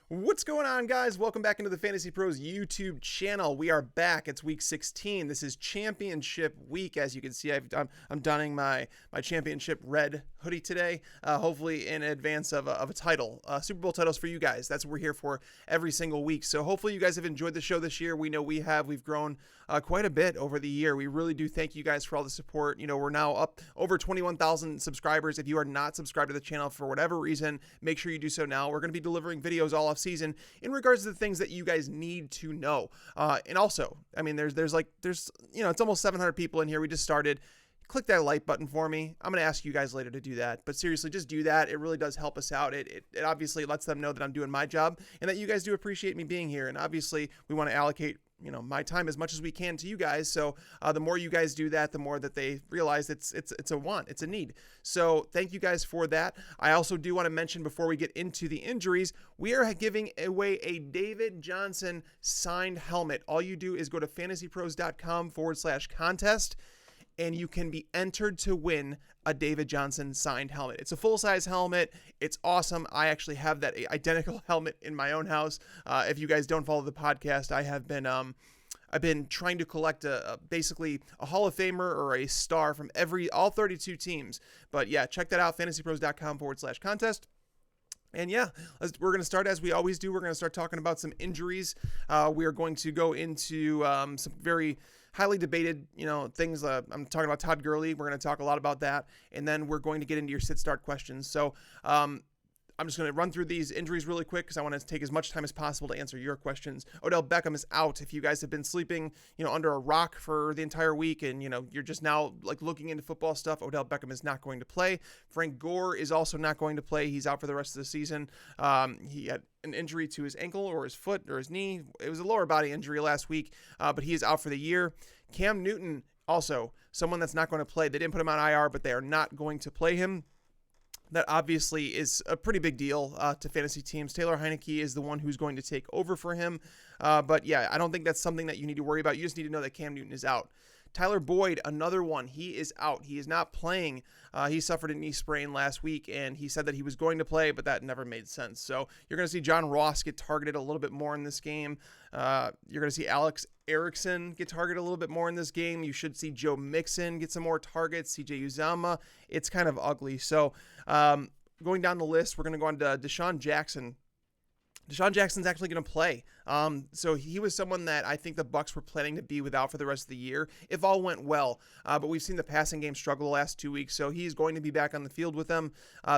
What's going on, guys? Welcome back into the Fantasy Pros YouTube channel. We are back. It's week 16. This is championship week. As you can see, I'm donning my championship red hoodie today, hopefully in advance of a title, Super Bowl titles for you guys. That's what we're here for every single week. So hopefully you guys have enjoyed the show this year. We know we've grown quite a bit over the year. We really do thank you guys for all the support. You know, we're now up over 21,000 subscribers. If you are not subscribed to the channel for whatever reason, make sure you do so now. We're going to be delivering videos all off season in regards to the things that you guys need to know. And also, I mean, there's it's almost 700 people in here. We just started. Click that like button for me. I'm going to ask you guys later to do that, but seriously, just do that. It really does help us out. It obviously lets them know that I'm doing my job and that you guys do appreciate me being here. And obviously we want to allocate, my time as much as we can to you guys. So the more you guys do that, the more that they realize it's a want, it's a need. So thank you guys for that. I also do want to mention before we get into the injuries, we are giving away a David Johnson signed helmet. All you do is go to fantasypros.com/contest. And you can be entered to win a David Johnson signed helmet. It's a full-size helmet. It's awesome. I actually have that identical helmet in my own house. If you guys don't follow the podcast, I've been trying to collect basically a Hall of Famer or a star from all 32 teams. But yeah, check that out, fantasypros.com/contest. And yeah, we're going to start as we always do. We're going to start talking about some injuries. We are going to go into some very highly debated, things. I'm talking about Todd Gurley. We're going to talk a lot about that. And then we're going to get into your sit-start questions. So I'm just going to run through these injuries really quick because I want to take as much time as possible to answer your questions. Odell Beckham is out. If you guys have been sleeping, under a rock for the entire week and, you're just now looking into football stuff, Odell Beckham is not going to play. Frank Gore is also not going to play. He's out for the rest of the season. He had an injury to his ankle or his foot or his knee. It was a lower body injury last week, but he is out for the year. Cam Newton, also someone that's not going to play. They didn't put him on IR, but they are not going to play him. That obviously is a pretty big deal to fantasy teams. Taylor Heineke is the one who's going to take over for him. But yeah, I don't think that's something that you need to worry about. You just need to know that Cam Newton is out. Tyler Boyd, another one. He is out. He is not playing. He suffered a knee sprain last week, and he said that he was going to play, but that never made sense. So you're going to see John Ross get targeted a little bit more in this game. You're going to see Alex Erickson get targeted a little bit more in this game. You should see Joe Mixon get some more targets. CJ Uzomah. It's kind of ugly. So going down the list, we're going to go on to Deshaun Jackson. Deshaun Jackson's actually going to play. So he was someone that I think the Bucs were planning to be without for the rest of the year if all went well. But we've seen the passing game struggle the last 2 weeks, so he's going to be back on the field with them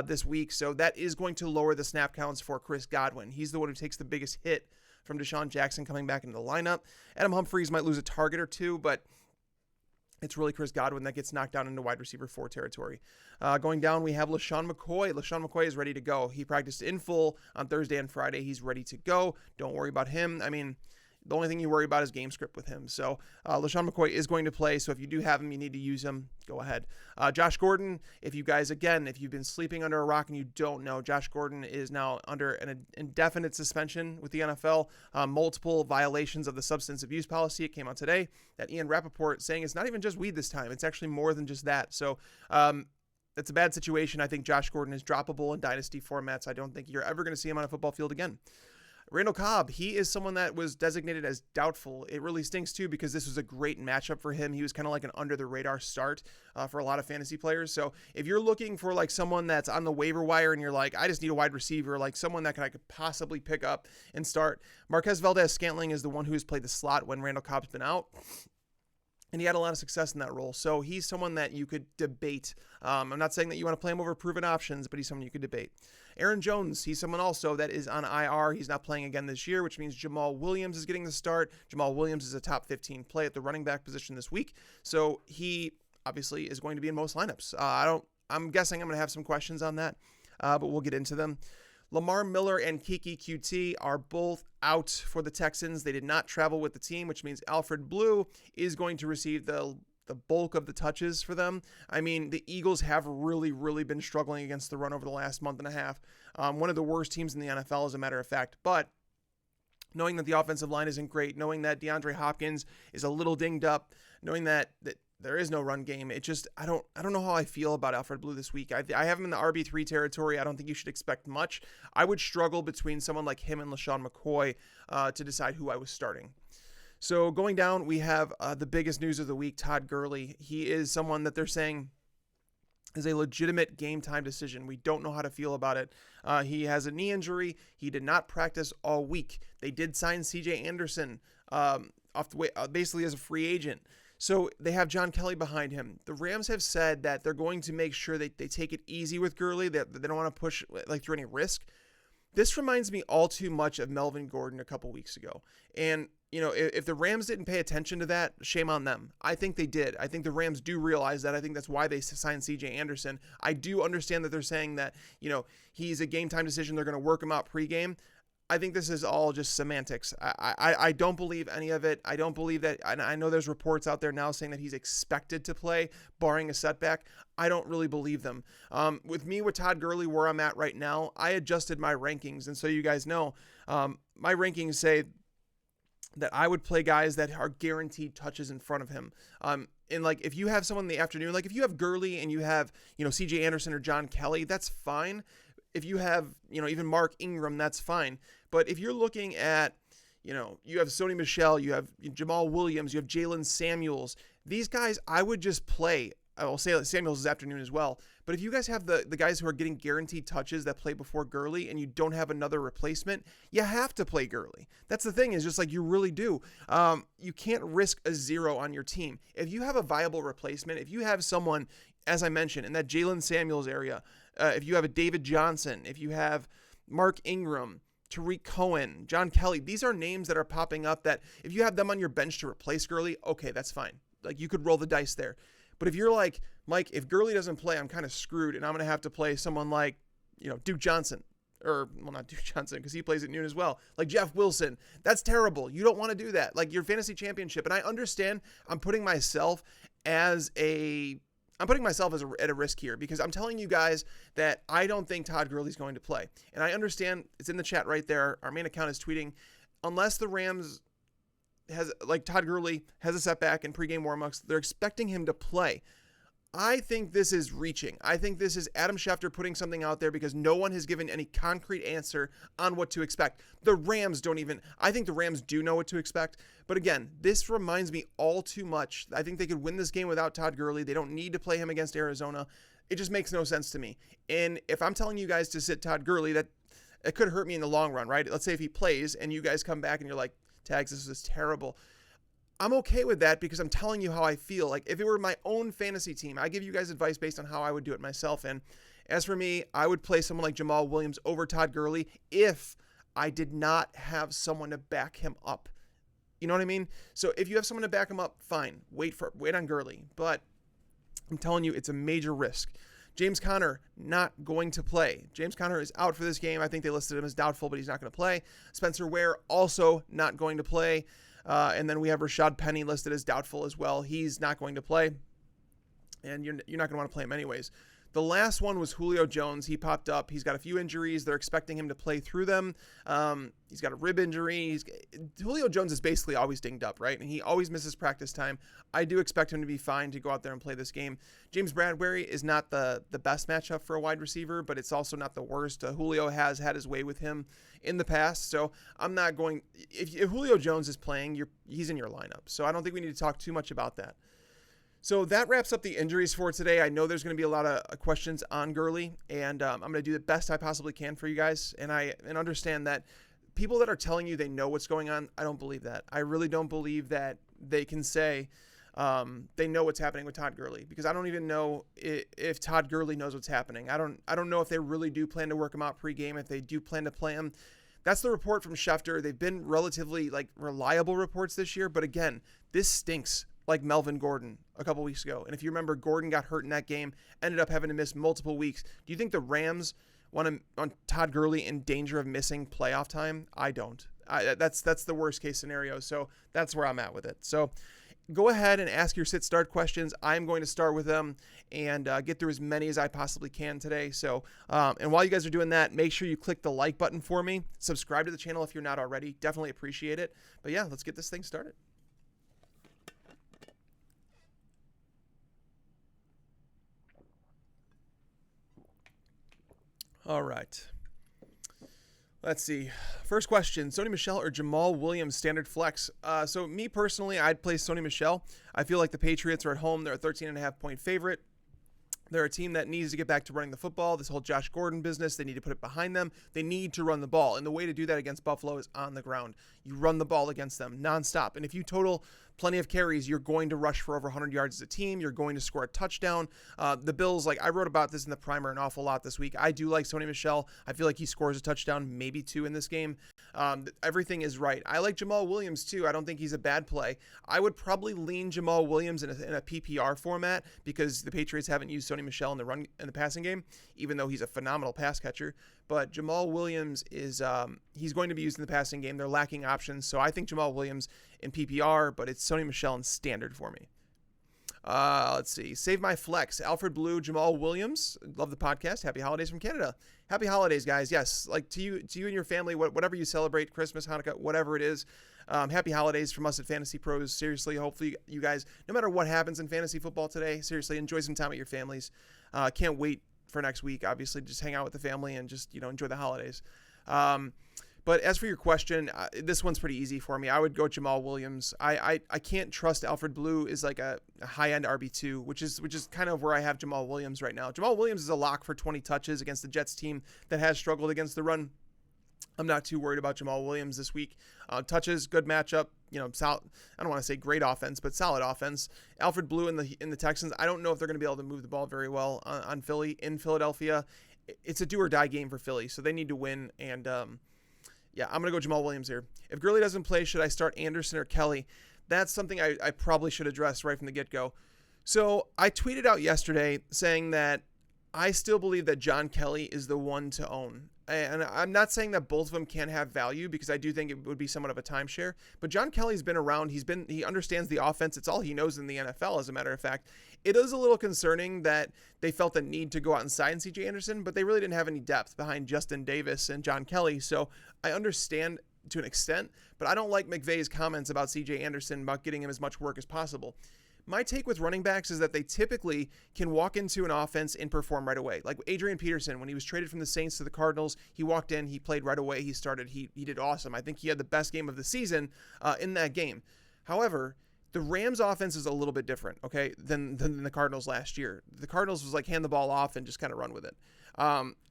this week. So that is going to lower the snap counts for Chris Godwin. He's the one who takes the biggest hit from Deshaun Jackson coming back into the lineup. Adam Humphries might lose a target or two, but It's really Chris Godwin that gets knocked down into wide receiver 4 territory. Going down, we have LaShawn McCoy. LaShawn McCoy is ready to go. He practiced in full on Thursday and Friday. He's ready to go. Don't worry about him. I mean, the only thing you worry about is game script with him. So LaShawn McCoy is going to play. So if you do have him, you need to use him. Go ahead. Josh Gordon, if you guys, again, if you've been sleeping under a rock and you don't know, Josh Gordon is now under an indefinite suspension with the NFL. Multiple violations of the substance abuse policy. It came out today that Ian Rappaport saying it's not even just weed this time. It's actually more than just that. So it's a bad situation. I think Josh Gordon is droppable in dynasty formats. I don't think you're ever going to see him on a football field again. Randall Cobb, he is someone that was designated as doubtful. It really stinks too because this was a great matchup for him. He was kind of like an under-the-radar start for a lot of fantasy players. So if you're looking for like someone that's on the waiver wire and you're like, I just need a wide receiver, like someone that I could possibly pick up and start, Marquez Valdez-Scantling is the one who has played the slot when Randall Cobb's been out. And he had a lot of success in that role. So he's someone that you could debate. I'm not saying that you want to play him over proven options, but he's someone you could debate. Aaron Jones, he's someone also that is on IR. He's not playing again this year, which means Jamal Williams is getting the start. Jamal Williams is a top 15 play at the running back position this week. So he obviously is going to be in most lineups. I'm guessing I'm going to have some questions on that, but we'll get into them. Lamar Miller and Kiki QT are both out for the Texans. They did not travel with the team, which means Alfred Blue is going to receive the bulk of the touches for them. I mean, the Eagles have really, really been struggling against the run over the last month and a half. One of the worst teams in the NFL, as a matter of fact. But knowing that the offensive line isn't great, knowing that DeAndre Hopkins is a little dinged up, knowing that there is no run game. It just, I don't know how I feel about Alfred Blue this week. I have him in the RB3 territory. I don't think you should expect much. I would struggle between someone like him and LaShawn McCoy to decide who I was starting. So going down, we have the biggest news of the week, Todd Gurley. He is someone that they're saying is a legitimate game time decision. We don't know how to feel about it. He has a knee injury. He did not practice all week. They did sign CJ Anderson off the way, basically as a free agent. So they have John Kelly behind him. The Rams have said that they're going to make sure they take it easy with Gurley, that they don't want to push like through any risk. This reminds me all too much of Melvin Gordon a couple weeks ago. And, you know, if the Rams didn't pay attention to that, shame on them. I think they did. I think the Rams do realize that. I think that's why they signed CJ Anderson. I do understand that they're saying that, you know, he's a game time decision. They're going to work him out pregame. I think this is all just semantics. I don't believe any of it. I don't believe that. And I know there's reports out there now saying that he's expected to play, barring a setback. I don't really believe them. With Todd Gurley, where I'm at right now, I adjusted my rankings. And so you guys know, my rankings say that I would play guys that are guaranteed touches in front of him. And like, if you have someone in the afternoon, like if you have Gurley and you have, you know, CJ Anderson or John Kelly, that's fine. If you have, you know, even Mark Ingram, that's fine. But if you're looking at, you know, you have Sony Michel, you have Jamal Williams, you have Jalen Samuels, these guys I would just play. I will say Samuels this afternoon as well. But if you guys have the guys who are getting guaranteed touches that play before Gurley and you don't have another replacement, you have to play Gurley. That's the thing, is just like you really do. You can't risk a zero on your team. If you have a viable replacement, if you have someone, as I mentioned, in that Jalen Samuels area, if you have a David Johnson, if you have Mark Ingram, Tariq Cohen, John Kelly, these are names that are popping up that if you have them on your bench to replace Gurley, okay, that's fine. Like, you could roll the dice there. But if you're like, Mike, if Gurley doesn't play, I'm kind of screwed, and I'm going to have to play someone like, you know, Duke Johnson, or, well, not Duke Johnson, because he plays at noon as well, like Jeff Wilson. That's terrible. You don't want to do that. Like, your fantasy championship, and I understand I'm putting myself at a risk here, because I'm telling you guys that I don't think Todd Gurley's going to play. And I understand, it's in the chat right there. Our main account is tweeting, unless the Rams Todd Gurley has a setback in pregame warmups, they're expecting him to play. I think this is reaching. I think this is Adam Schefter putting something out there because no one has given any concrete answer on what to expect. The Rams I think the Rams do know what to expect. But again, this reminds me all too much. I think they could win this game without Todd Gurley. They don't need to play him against Arizona. It just makes no sense to me. And if I'm telling you guys to sit Todd Gurley, that it could hurt me in the long run, right? Let's say if he plays and you guys come back and you're like, Tags, this is terrible. I'm okay with that because I'm telling you how I feel. Like, if it were my own fantasy team, I give you guys advice based on how I would do it myself. And as for me, I would play someone like Jamal Williams over Todd Gurley if I did not have someone to back him up. You know what I mean? So if you have someone to back him up, fine. Wait on Gurley. But I'm telling you, it's a major risk. James Conner not going to play. James Conner is out for this game. I think they listed him as doubtful, but he's not going to play. Spencer Ware also not going to play. And then we have Rashad Penny listed as doubtful as well. He's not going to play. And you're not going to want to play him anyways. The last one was Julio Jones. He popped up. He's got a few injuries. They're expecting him to play through them. He's got a rib injury. Julio Jones is basically always dinged up, right? And he always misses practice time. I do expect him to be fine to go out there and play this game. James Bradbury is not the best matchup for a wide receiver, but it's also not the worst. Julio has had his way with him in the past, so I'm not going. If Julio Jones is playing, he's in your lineup. So I don't think we need to talk too much about that. So that wraps up the injuries for today. I know there's going to be a lot of questions on Gurley, and I'm going to do the best I possibly can for you guys. And understand that people that are telling you they know what's going on, I don't believe that. I really don't believe that they can say they know what's happening with Todd Gurley, because I don't even know if Todd Gurley knows what's happening. I don't know if they really do plan to work him out pregame, if they do plan to play him. That's the report from Schefter. They've been relatively reliable reports this year, but again, this stinks. Like Melvin Gordon a couple weeks ago. And if you remember, Gordon got hurt in that game, ended up having to miss multiple weeks. Do you think the Rams want Todd Gurley in danger of missing playoff time? I don't. That's the worst case scenario. So that's where I'm at with it. So go ahead and ask your sit-start questions. I'm going to start with them and get through as many as I possibly can today. So, and while you guys are doing that, make sure you click the like button for me. Subscribe to the channel if you're not already. Definitely appreciate it. But yeah, let's get this thing started. All right. Let's see. First question, Sony Michel or Jamal Williams standard flex? So me personally, I'd play Sony Michel. I feel like the Patriots are at home. They're a 13.5-point favorite. They're a team that needs to get back to running the football. This whole Josh Gordon business, they need to put it behind them. They need to run the ball. And the way to do that against Buffalo is on the ground. You run the ball against them nonstop. And if you total plenty of carries, you're going to rush for over 100 yards as a team. You're going to score a touchdown. The Bills, I wrote about this in the primer an awful lot this week. I do like Sony Michel. I feel like he scores a touchdown, maybe two in this game. Everything is right. I like Jamal Williams too. I don't think he's a bad play. I would probably lean Jamal Williams in a PPR format because the Patriots haven't used Sony Michel in the passing game, even though he's a phenomenal pass catcher. But Jamal Williams is he's going to be used in the passing game. They're lacking options, so I think Jamal Williams in PPR, but it's Sony Michel in standard for me. Let's see. Save my flex. Alfred Blue, Jamal Williams. Love the podcast. Happy holidays from Canada. Happy holidays, guys. Yes, to you and your family, whatever you celebrate, Christmas, Hanukkah, whatever it is. Happy holidays from us at FantasyPros. Seriously, hopefully you guys, no matter what happens in fantasy football today, seriously, enjoy some time with your families. Can't wait for next week, obviously, just hang out with the family and just, enjoy the holidays. But as for your question, this one's pretty easy for me. I would go Jamal Williams. I can't trust Alfred Blue is like a high-end RB2, which is kind of where I have Jamal Williams right now. Jamal Williams is a lock for 20 touches against the Jets team that has struggled against the run. I'm not too worried about Jamal Williams this week. Touches, good matchup. I don't want to say great offense, but solid offense. Alfred Blue in the Texans. I don't know if they're going to be able to move the ball very well on Philly in Philadelphia. It's a do or die game for Philly, so they need to win. And yeah, I'm going to go Jamal Williams here. If Gurley doesn't play, should I start Anderson or Kelly? That's something I probably should address right from the get-go. So I tweeted out yesterday saying that I still believe that John Kelly is the one to own. And I'm not saying that both of them can have value because I do think it would be somewhat of a timeshare. But John Kelly's been around. He understands the offense. It's all he knows in the NFL, as a matter of fact. It is a little concerning that they felt the need to go out and sign C.J. Anderson, but they really didn't have any depth behind Justin Davis and John Kelly. So I understand to an extent, but I don't like McVay's comments about C.J. Anderson about getting him as much work as possible. My take with running backs is that they typically can walk into an offense and perform right away. Like Adrian Peterson, when he was traded from the Saints to the Cardinals, he walked in, he played right away, he started, he did awesome. I think he had the best game of the season in that game. However, the Rams offense is a little bit different, okay, than the Cardinals last year. The Cardinals was hand the ball off and just kind of run with it.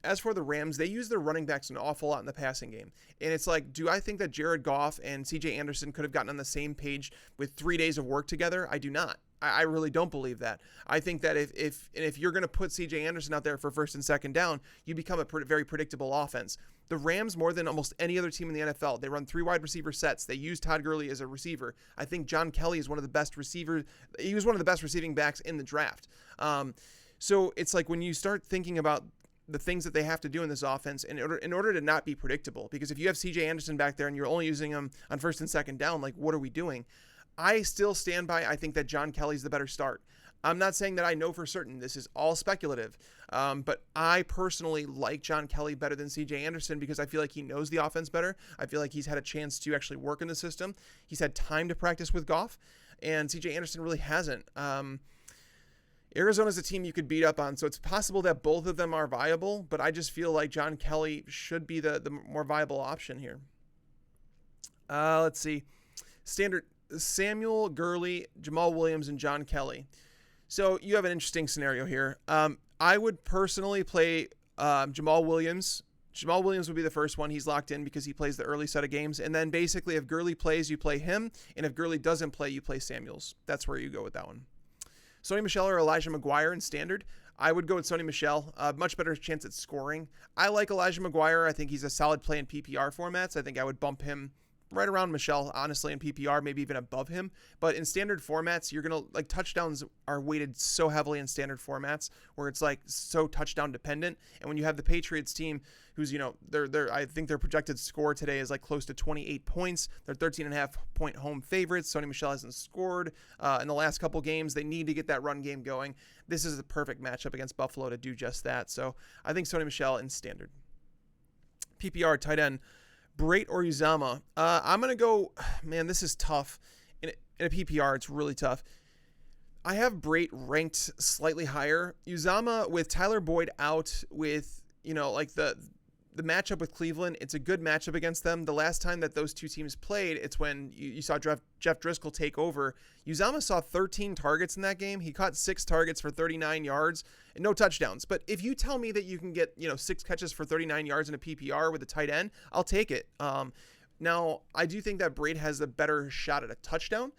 As for the Rams, they use their running backs an awful lot in the passing game. And it's do I think that Jared Goff and CJ Anderson could have gotten on the same page with 3 days of work together? I do not. I really don't believe that. I think that if you're going to put CJ Anderson out there for first and second down, you become a very predictable offense. the Rams, more than almost any other team in the NFL, they run 3 wide receiver sets. They use Todd Gurley as a receiver. I think John Kelly is one of the best receivers. He was one of the best receiving backs in the draft. So it's like when you start thinking about the things that they have to do in this offense in order to not be predictable, because if you have CJ Anderson back there and you're only using him on first and second down, like, what are we doing? I still stand by, I think that John Kelly's the better start. I'm not saying that I know for certain. This is all speculative. But I personally like John Kelly better than CJ Anderson because I feel like he knows the offense better. I feel like he's had a chance to actually work in the system. He's had time to practice with Goff, and CJ Anderson really hasn't. Arizona's a team you could beat up on, so it's possible that both of them are viable, but I just feel like John Kelly should be the more viable option here. Let's see. Standard Samuel, Gurley, Jamal Williams, and John Kelly. So you have an interesting scenario here. I would personally play Jamal Williams. Jamal Williams would be the first one. He's locked in because he plays the early set of games. And then basically if Gurley plays, you play him. And if Gurley doesn't play, you play Samuels. That's where you go with that one. Sony Michel or Elijah McGuire in standard. I would go with Sony Michel. Much better chance at scoring. I like Elijah McGuire. I think he's a solid play in PPR formats. I think I would bump him right around Michel, honestly, in PPR, maybe even above him. But in standard formats, you're going to, like, touchdowns are weighted so heavily in standard formats where it's, like, so touchdown dependent. And when you have the Patriots team who's, you know, I think their projected score today is, like, close to 28 points. They're 13.5-point home favorites. Sony Michel hasn't scored in the last couple games. They need to get that run game going. This is the perfect matchup against Buffalo to do just that. So I think Sony Michel in standard. PPR tight end. Brait or Uzama. I'm going to go, man, this is tough. In a PPR, it's really tough. I have Brait ranked slightly higher. Uzama with Tyler Boyd out with, you know, like the matchup with Cleveland, it's a good matchup against them. The last time that those two teams played, it's when you saw Jeff Driscoll take over. Uzama saw 13 targets in that game. He caught 6 targets for 39 yards and no touchdowns. But if you tell me that you can get, 6 catches for 39 yards in a PPR with a tight end, I'll take it. Now, I do think that Brait has a better shot at a touchdown.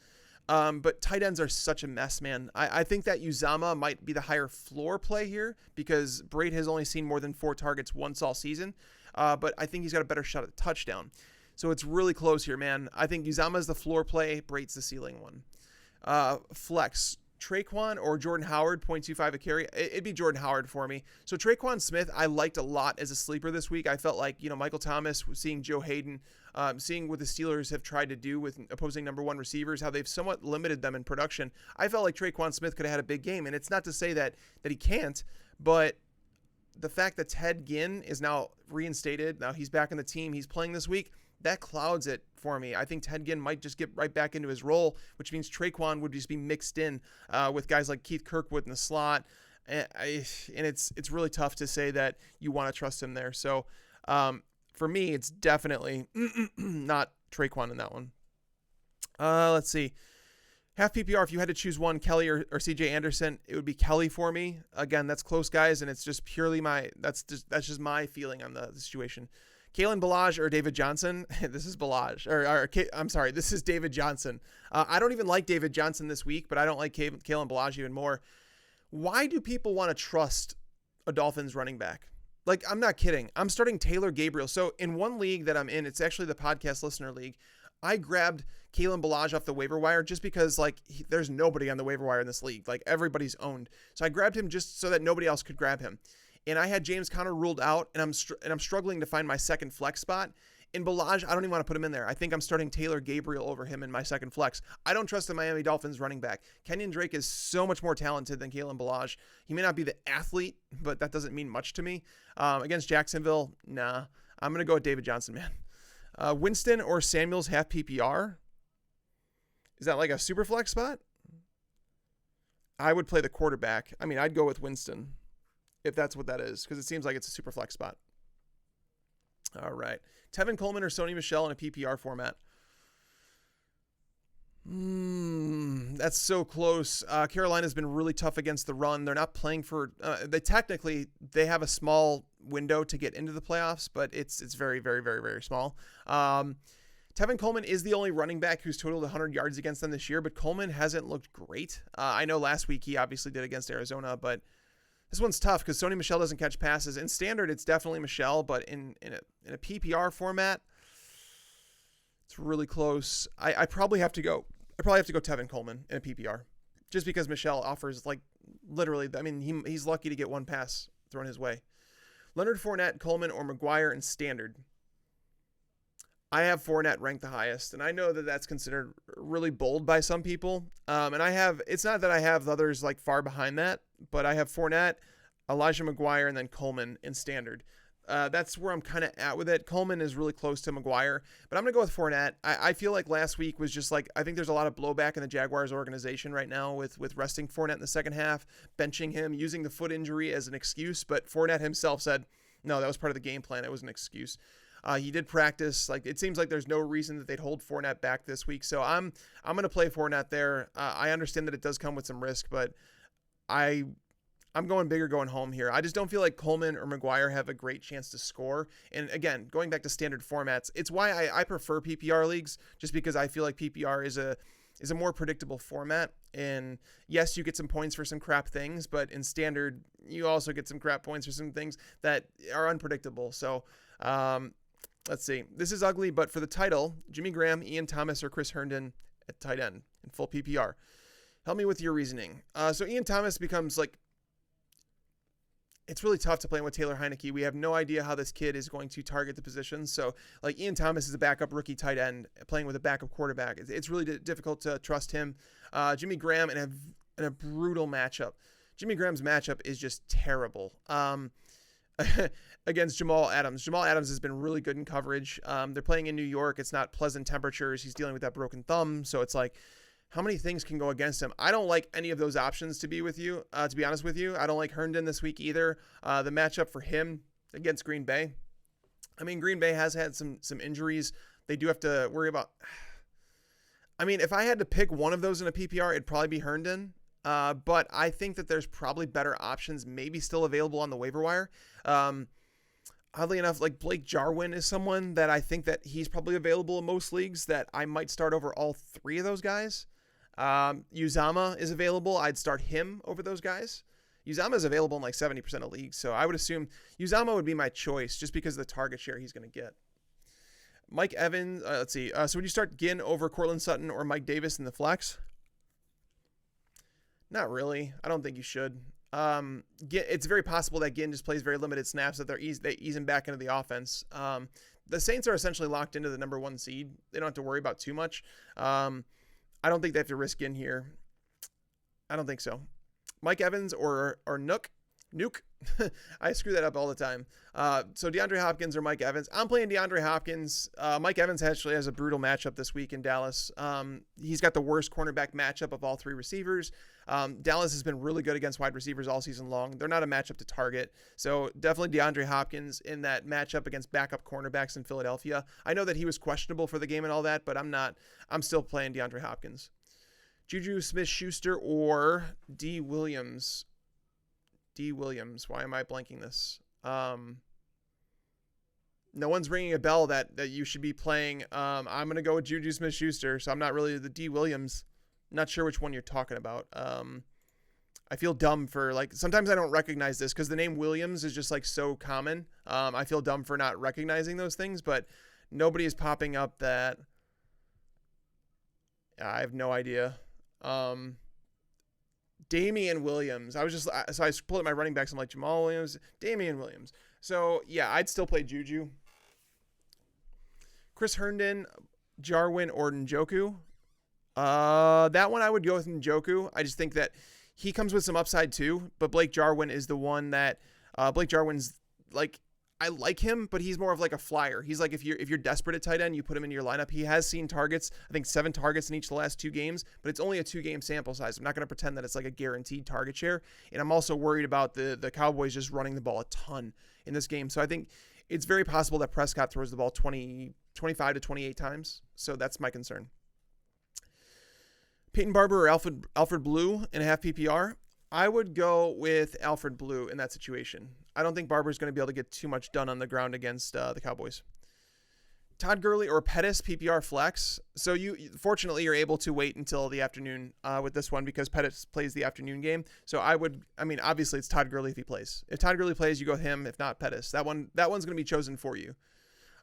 But tight ends are such a mess, man. I think that Uzama might be the higher floor play here because Brait has only seen more than 4 targets once all season. But I think he's got a better shot at touchdown. So it's really close here, man. I think Uzama is the floor play. Brait's the ceiling one. Flex. Traquan or Jordan Howard, 0.25 a carry. It'd be Jordan Howard for me. So Traquan Smith, I liked a lot as a sleeper this week. I felt like, Michael Thomas, seeing Joe Hayden, seeing what the Steelers have tried to do with opposing number 1 receivers, how they've somewhat limited them in production. I felt like Traquan Smith could have had a big game. And it's not to say that he can't, but the fact that Ted Ginn is now reinstated, now he's back in the team, he's playing this week, that clouds it for me. I think Ted Ginn might just get right back into his role, which means Traquan would just be mixed in with guys like Keith Kirkwood in the slot. And it's really tough to say that you want to trust him there. So for me, it's definitely not Traquan in that one. Let's see. Half PPR, if you had to choose one, Kelly or CJ Anderson, it would be Kelly for me. Again, that's close, guys, and it's just purely that's just my feeling on the situation. Kalen Ballage or David Johnson? This is Ballage. I'm sorry, this is David Johnson. I don't even like David Johnson this week, but I don't like Kalen Ballage even more. Why do people want to trust a Dolphins running back? Like, I'm not kidding. I'm starting Taylor Gabriel. So in one league that I'm in, it's actually the podcast listener league, I grabbed Kalen Ballage off the waiver wire just because, there's nobody on the waiver wire in this league. Like, everybody's owned. So I grabbed him just so that nobody else could grab him. And I had James Conner ruled out, and I'm struggling to find my second flex spot. In Ballage, I don't even want to put him in there. I think I'm starting Taylor Gabriel over him in my second flex. I don't trust the Miami Dolphins running back. Kenyon Drake is so much more talented than Kalen Ballage. He may not be the athlete, but that doesn't mean much to me. Against Jacksonville, nah. I'm going to go with David Johnson, man. Winston or Samuels half PPR? Is that like a super flex spot? I would play the quarterback. I mean, I'd go with Winston if that's what that is, because it seems like it's a super flex spot. All right. Tevin Coleman or Sony Michel in a PPR format? That's so close. Carolina's been really tough against the run. They're not playing for they have a small window to get into the playoffs, but it's very, very, very, very small. Tevin Coleman is the only running back who's totaled 100 yards against them this year, but Coleman hasn't looked great. I know last week he obviously did against Arizona, but This one's tough because Sony Michel doesn't catch passes. In standard, it's definitely Michel, but in a PPR format, it's really close. I probably have to go. I probably have to go Tevin Coleman in a PPR, just because Michel offers like literally. I mean, he's lucky to get one pass thrown his way. Leonard Fournette, Coleman, or McGuire in standard. I have Fournette ranked the highest, and I know that that's considered really bold by some people. And it's not that I have the others like far behind that, but I have Fournette, Elijah McGuire, and then Coleman in standard. That's where I'm kind of at with it. Coleman is really close to McGuire, but I'm going to go with Fournette. I feel like last week was just like, I think there's a lot of blowback in the Jaguars organization right now with resting Fournette in the second half, benching him, using the foot injury as an excuse, but Fournette himself said, no, that was part of the game plan. It was an excuse. He did practice. Like, it seems like there's no reason that they'd hold Fournette back this week. So I'm going to play Fournette there. I understand that it does come with some risk, but I'm going bigger going home here. I just don't feel like Coleman or McGuire have a great chance to score. And again, going back to standard formats, it's why I prefer PPR leagues, just because I feel like PPR is a more predictable format. And yes, you get some points for some crap things, but in standard, you also get some crap points for some things that are unpredictable. So, let's see. This is ugly, but for the title, Jimmy Graham, Ian Thomas, or Chris Herndon at tight end in full PPR. Help me with your reasoning. So Ian Thomas becomes like, it's really tough to play with Taylor Heineke. We have no idea how this kid is going to target the position. So like Ian Thomas is a backup rookie tight end playing with a backup quarterback. It's really difficult to trust him. Jimmy Graham in a brutal matchup. Jimmy Graham's matchup is just terrible. Against Jamal Adams. Jamal Adams has been really good in coverage. They're playing in New York. It's not pleasant temperatures. He's dealing with that broken thumb. So it's like, how many things can go against him? I don't like any of those options, to be honest with you. I don't like Herndon this week either. The matchup for him against Green Bay. I mean, Green Bay has had some injuries. They do have to worry about. I mean, if I had to pick one of those in a PPR, it'd probably be Herndon. But I think that there's probably better options maybe still available on the waiver wire. Oddly enough, like Blake Jarwin is someone that I think that he's probably available in most leagues that I might start over all three of those guys. Uzama is available. I'd start him over those guys. Uzama is available in like 70% of leagues. So I would assume Uzama would be my choice just because of the target share he's going to get. Mike Evans, let's see. So would you start Ginn over Cortland Sutton or Mike Davis in the flex? Not really. I don't think you should. It's very possible that Ginn just plays very limited snaps, that they ease him back into the offense. The Saints are essentially locked into the number one seed. They don't have to worry about too much. I don't think they have to risk Ginn here. I don't think so. Mike Evans or Nuke. I screw that up all the time. So DeAndre Hopkins or Mike Evans. I'm playing DeAndre Hopkins. Mike Evans actually has a brutal matchup this week in Dallas. He's got the worst cornerback matchup of all three receivers. Dallas has been really good against wide receivers all season long. They're not a matchup to target. So definitely DeAndre Hopkins in that matchup against backup cornerbacks in Philadelphia. I know that he was questionable for the game and all that, but I'm still playing DeAndre Hopkins. Juju Smith-Schuster or D. Williams. Why am I blanking this? No one's ringing a bell that you should be playing. I'm going to go with Juju Smith-Schuster, so I'm not really the D. Williams. Not sure which one you're talking about. I feel dumb for, like, sometimes I don't recognize this because the name Williams is just, like, so common. I feel dumb for not recognizing those things, but nobody is popping up that. I have no idea. Damian Williams. I pulled up my running backs. I'm like, Jamal Williams, Damian Williams. So, yeah, I'd still play Juju. Chris Herndon, Jarwin, or Njoku. That one I would go with Njoku. I just think that he comes with some upside too, but Blake Jarwin is the one that Blake Jarwin's like, I like him, but he's more of like a flyer. He's like, if you're desperate at tight end, you put him in your lineup. He has seen targets, I think 7 targets in each of the last 2 games, but it's only a 2-game sample size. I'm not going to pretend that it's like a guaranteed target share. And I'm also worried about the Cowboys just running the ball a ton in this game. So I think it's very possible that Prescott throws the ball 25 to 28 times. So that's my concern. Peyton Barber or Alfred Blue in a half PPR. I would go with Alfred Blue in that situation. I don't think Barber's going to be able to get too much done on the ground against the Cowboys. Todd Gurley or Pettis PPR flex. So fortunately you're able to wait until the afternoon with this one because Pettis plays the afternoon game. So obviously it's Todd Gurley if he plays. If Todd Gurley plays, you go with him. If not, Pettis. That one's going to be chosen for you.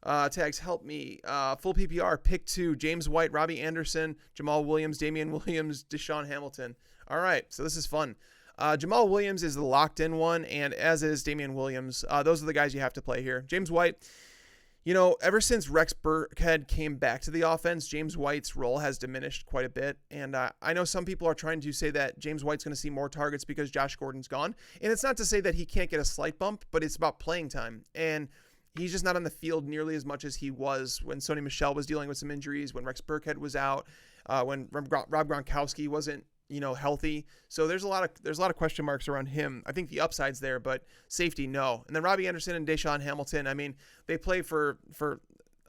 Tags, help me. Full PPR, pick 2, James White, Robbie Anderson, Jamal Williams, Damian Williams, Deshaun Hamilton. All right, so this is fun. Jamal Williams is the locked-in one, and as is Damian Williams. Those are the guys you have to play here. James White, ever since Rex Burkhead came back to the offense, James White's role has diminished quite a bit, and I know some people are trying to say that James White's going to see more targets because Josh Gordon's gone, and it's not to say that he can't get a slight bump, but it's about playing time, and he's just not on the field nearly as much as he was when Sony Michel was dealing with some injuries, when Rex Burkhead was out, when Rob Gronkowski wasn't healthy. So there's a lot of question marks around him. I think the upside's there, but safety, no. And then Robbie Anderson and Deshaun Hamilton, they play for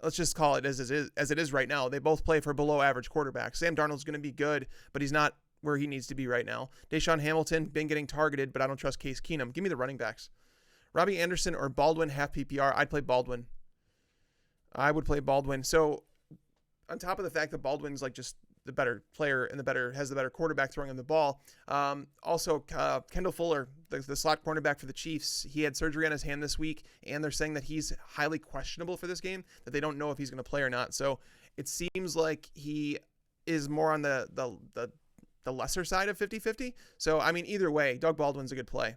let's just call it as it is right now. They both play for below average quarterbacks. Sam Darnold's going to be good, but he's not where he needs to be right now. Deshaun Hamilton been getting targeted, but I don't trust Case Keenum. Give me the running backs. Robbie Anderson or Baldwin, half PPR. I'd play Baldwin. I would play Baldwin. So on top of the fact that Baldwin's like just the better player and has the better quarterback throwing him the ball. Also, Kendall Fuller, the slot cornerback for the Chiefs, he had surgery on his hand this week, and they're saying that he's highly questionable for this game, that they don't know if he's going to play or not. So it seems like he is more on the lesser side of 50-50. So, either way, Doug Baldwin's a good play.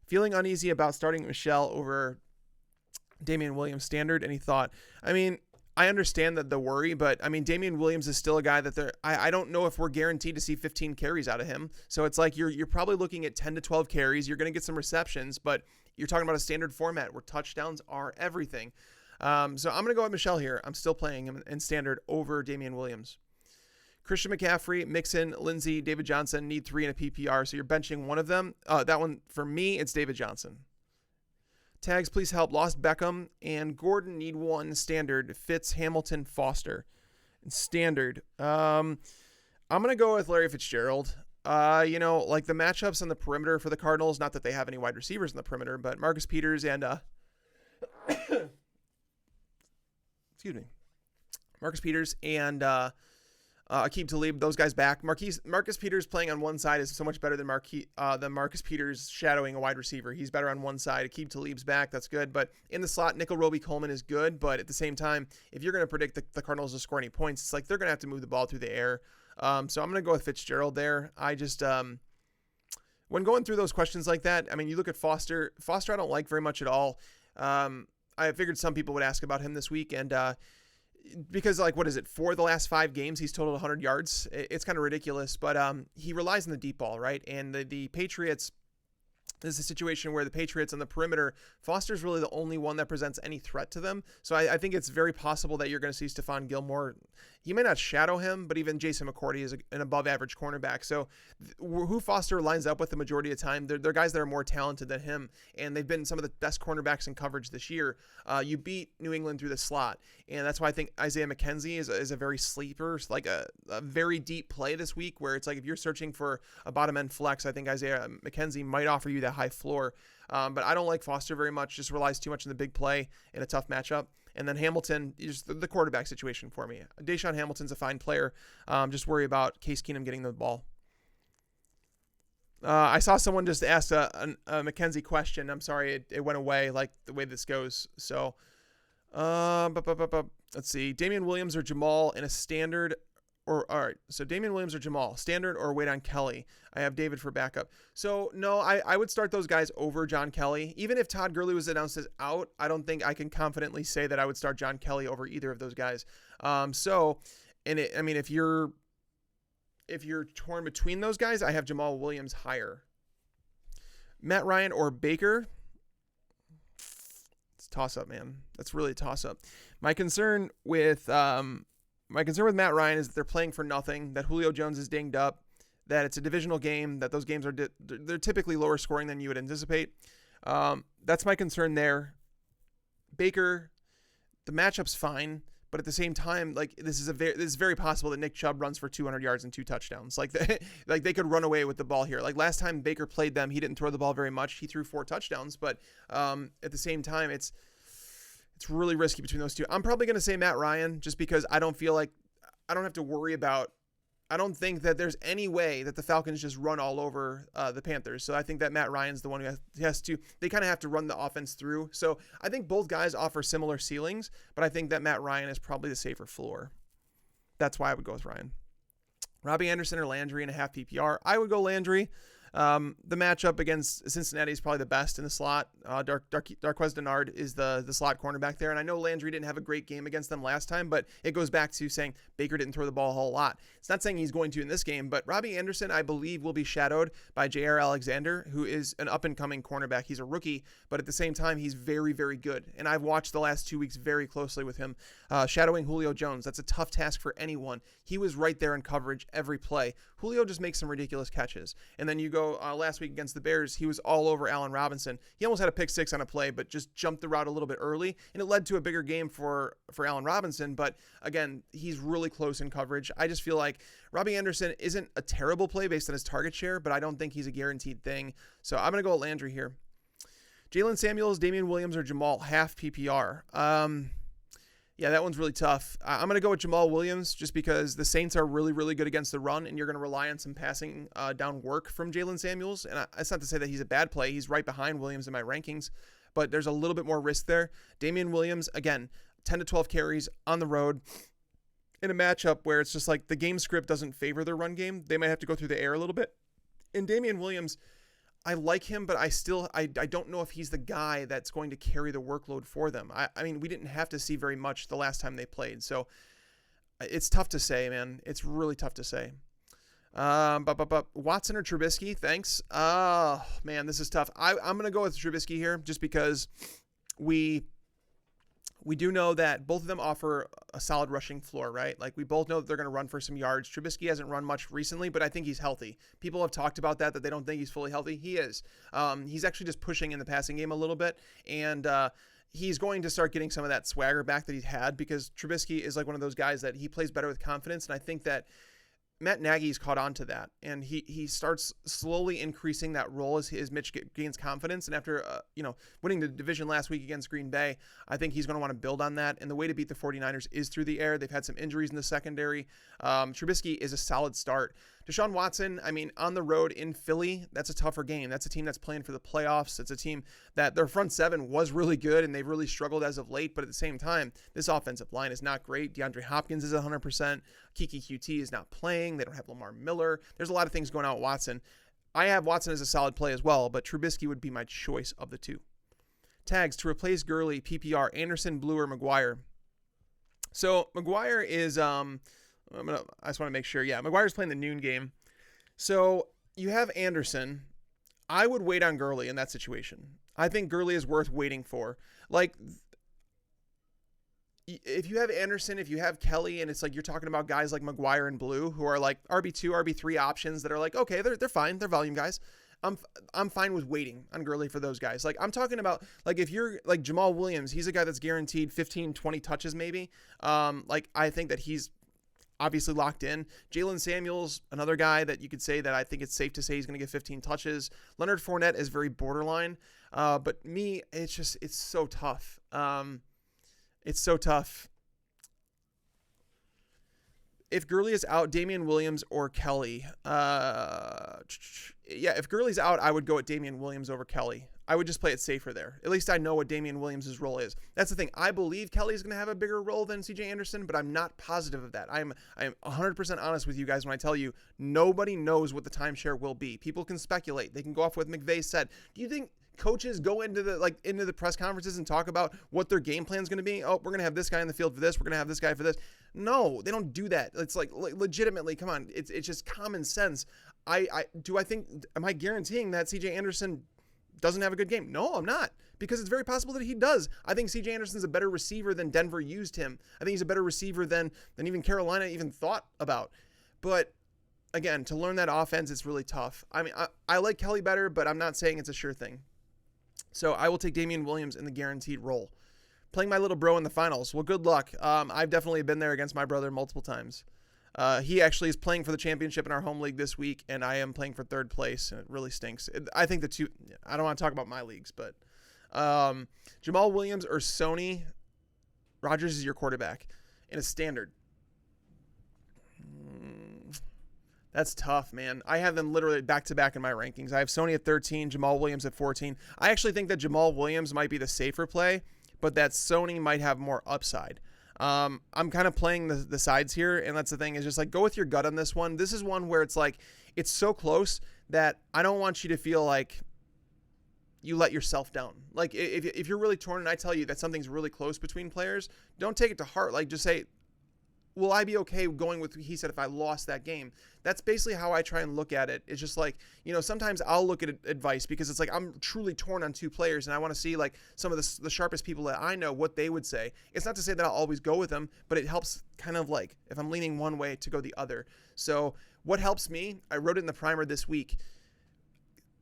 Feeling uneasy about starting Michelle over Damian Williams standard. Any thought? I understand that the worry, but Damian Williams is still a guy that I don't know if we're guaranteed to see 15 carries out of him. So it's like you're probably looking at 10 to 12 carries. You're going to get some receptions, but you're talking about a standard format where touchdowns are everything. So I'm going to go with Michelle here. I'm still playing him in standard over Damian Williams. Christian McCaffrey, Mixon, Lindsey, David Johnson need 3 in a PPR. So you're benching one of them. That one for me, it's David Johnson. Tags, please help. Lost Beckham and Gordon need 1 standard. Fitz, Hamilton, Foster. And standard. I'm going to go with Larry Fitzgerald. Like the matchups on the perimeter for the Cardinals, not that they have any wide receivers in the perimeter, but Marcus Peters and Marcus Peters and Aqib Talib, those guys back. Marcus Peters playing on one side is so much better than Marcus Peters shadowing a wide receiver. He's better on one side. Aqib Talib's back. That's good. But in the slot, Nickel Roby Coleman is good. But at the same time, if you're going to predict the Cardinals to score any points, it's like they're going to have to move the ball through the air. So I'm going to go with Fitzgerald there. I just, when going through those questions like that, you look at Foster. Foster I don't like very much at all. I figured some people would ask about him this week, and because what is it, for the last 5 games he's totaled 100 yards. It's kind of ridiculous, but he relies on the deep ball, right? And the Patriots, this is a situation where the Patriots on the perimeter, Foster's really the only one that presents any threat to them. So I think it's very possible that you're going to see Stephon Gilmore. He may not shadow him, but even Jason McCourty is an above average cornerback. So who Foster lines up with the majority of the time, they're guys that are more talented than him. And they've been some of the best cornerbacks in coverage this year. You beat New England through the slot. And that's why I think Isaiah McKenzie is a very sleeper, like a very deep play this week, where it's like if you're searching for a bottom end flex, I think Isaiah McKenzie might offer you that high floor. But I don't like Foster very much, just relies too much on the big play in a tough matchup. And then Hamilton, just the quarterback situation for me. Deshaun Hamilton's a fine player. Just worry about Case Keenum getting the ball. I saw someone just ask a McKenzie question. I'm sorry, it went away, like the way this goes. So, let's see. Damian Williams or Jamal in a standard. All right, so Damian Williams or Jamal, standard or wait on Kelly? I have David for backup. So, no, I would start those guys over John Kelly. Even if Todd Gurley was announced as out, I don't think I can confidently say that I would start John Kelly over either of those guys. If you're torn between those guys, I have Jamal Williams higher. Matt Ryan or Baker? It's a toss-up, man. That's really a toss-up. My concern with Matt Ryan is that they're playing for nothing, that Julio Jones is dinged up, that it's a divisional game, that those games are they're typically lower scoring than you would anticipate. That's my concern there. Baker, the matchup's fine, but at the same time, this is very possible that Nick Chubb runs for 200 yards and 2 touchdowns. They could run away with the ball here. Like last time Baker played them, he didn't throw the ball very much. He threw 4 touchdowns, but at the same time, it's It's really risky between those two. I'm probably going to say Matt Ryan just because I don't feel like I don't have to worry about. I don't think that there's any way that the Falcons just run all over the Panthers. So I think that Matt Ryan's the one who has to. They kind of have to run the offense through. So I think both guys offer similar ceilings, but I think that Matt Ryan is probably the safer floor. That's why I would go with Ryan. Robbie Anderson or Landry in a half PPR. I would go Landry. The matchup against Cincinnati is probably the best in the slot. Darqueze Dennard is the slot cornerback there. And I know Landry didn't have a great game against them last time, but it goes back to saying Baker didn't throw the ball a whole lot. It's not saying he's going to in this game, but Robbie Anderson, I believe, will be shadowed by J.R. Alexander, who is an up-and-coming cornerback. He's a rookie, but at the same time, he's very, very good. And I've watched the last 2 weeks very closely with him. Shadowing Julio Jones, that's a tough task for anyone. He was right there in coverage every play. Julio just makes some ridiculous catches. And then you go last week against the Bears, he was all over Allen Robinson. He almost had a pick six on a play, but just jumped the route a little bit early, and it led to a bigger game for Allen Robinson. But again, he's really close in coverage. I just feel like Robbie Anderson isn't a terrible play based on his target share, but I don't think he's a guaranteed thing. So I'm going to go with Landry here. Jalen Samuels, Damian Williams, or Jamal, half PPR. Yeah, that one's really tough. I'm going to go with Jamal Williams just because the Saints are really, really good against the run, and you're going to rely on some passing down work from Jalen Samuels. And it's not to say that he's a bad play. He's right behind Williams in my rankings, but there's a little bit more risk there. Damian Williams, again, 10 to 12 carries on the road in a matchup where it's just like the game script doesn't favor their run game. They might have to go through the air a little bit. And Damian Williams, I like him, but I don't know if he's the guy that's going to carry the workload for them. I mean, we didn't have to see very much the last time they played. So it's tough to say, man. It's really tough to say. But Watson or Trubisky? Thanks. Oh, man, this is tough. I'm going to go with Trubisky here just because we do know that both of them offer a solid rushing floor, right? Like we both know that they're going to run for some yards. Trubisky hasn't run much recently, but I think he's healthy. People have talked about that they don't think he's fully healthy. He is. He's actually just pushing in the passing game a little bit, and he's going to start getting some of that swagger back that he's had because Trubisky is like one of those guys that he plays better with confidence, and I think that Matt Nagy's caught on to that, and he starts slowly increasing that role as Mitch gains confidence. And after winning the division last week against Green Bay, I think he's going to want to build on that. And the way to beat the 49ers is through the air. They've had some injuries in the secondary. Trubisky is a solid start. Deshaun Watson, I mean, on the road in Philly, that's a tougher game. That's a team that's playing for the playoffs. It's a team that their front seven was really good, and they've really struggled as of late. But at the same time, this offensive line is not great. DeAndre Hopkins is 100%. Kiki QT is not playing. They don't have Lamar Miller. There's a lot of things going on with Watson. I have Watson as a solid play as well, but Trubisky would be my choice of the two. Tags to replace Gurley, PPR, Anderson, Blue, or McGuire. So McGuire is I just want to make sure. Yeah, McGuire's playing the noon game. So you have Anderson. I would wait on Gurley in that situation. I think Gurley is worth waiting for. Like, if you have Anderson, if you have Kelly, and it's like you're talking about guys like McGuire and Blue who are like RB2, RB3 options that are like, okay, they're fine. They're volume guys. I'm fine with waiting on Gurley for those guys. Like I'm talking about like if you're like Jamal Williams, he's a guy that's guaranteed 15, 20 touches maybe. Like I think that he's obviously locked in. Jalen Samuels, another guy that you could say that I think it's safe to say he's going to get 15 touches. Leonard Fournette is very borderline. But me, it's so tough. It's so tough. If Gurley is out, Damian Williams or Kelly. If Gurley's out, I would go with Damian Williams over Kelly. I would just play it safer there. At least I know what Damian Williams' role is. That's the thing. I believe Kelly's going to have a bigger role than CJ Anderson, but I'm not positive of that. I am 100% honest with you guys when I tell you nobody knows what the timeshare will be. People can speculate. They can go off what McVay said. Do you think coaches go into the press conferences and talk about what their game plan is going to be? Oh, we're going to have this guy in the field for this. We're going to have this guy for this. No, they don't do that. It's like legitimately, come on. It's just common sense. Am I guaranteeing that CJ Anderson doesn't have a good game? No, I'm not, because it's very possible that he does. I think CJ Anderson's a better receiver than Denver used him. I think he's a better receiver than even Carolina even thought about. But again, to learn that offense, it's really tough. I mean, I like Kelly better, but I'm not saying it's a sure thing. So I will take Damian Williams in the guaranteed role. Playing my little bro in the finals. Well, good luck. I've definitely been there against my brother multiple times. He actually is playing for the championship in our home league this week, and I am playing for third place, and it really stinks. I think I don't want to talk about my leagues, but Jamal Williams or Sony, Rodgers is your quarterback in a standard. That's tough, man. I have them literally back-to-back in my rankings. I have Sony at 13, Jamal Williams at 14. I actually think that Jamal Williams might be the safer play, but that Sony might have more upside. I'm kind of playing the sides here, and that's the thing, is just like go with your gut on this one. This is one where it's like it's so close that I don't want you to feel like you let yourself down. Like if you're really torn and I tell you that something's really close between players, don't take it to heart. Like just say, will I be okay going with he said if I lost that game? That's basically how I try and look at it. It's just like, sometimes I'll look at advice because it's like I'm truly torn on two players and I want to see like some of the sharpest people that I know, what they would say. It's not to say that I'll always go with them, but it helps kind of like if I'm leaning one way to go the other. So what helps me, I wrote it in the primer this week.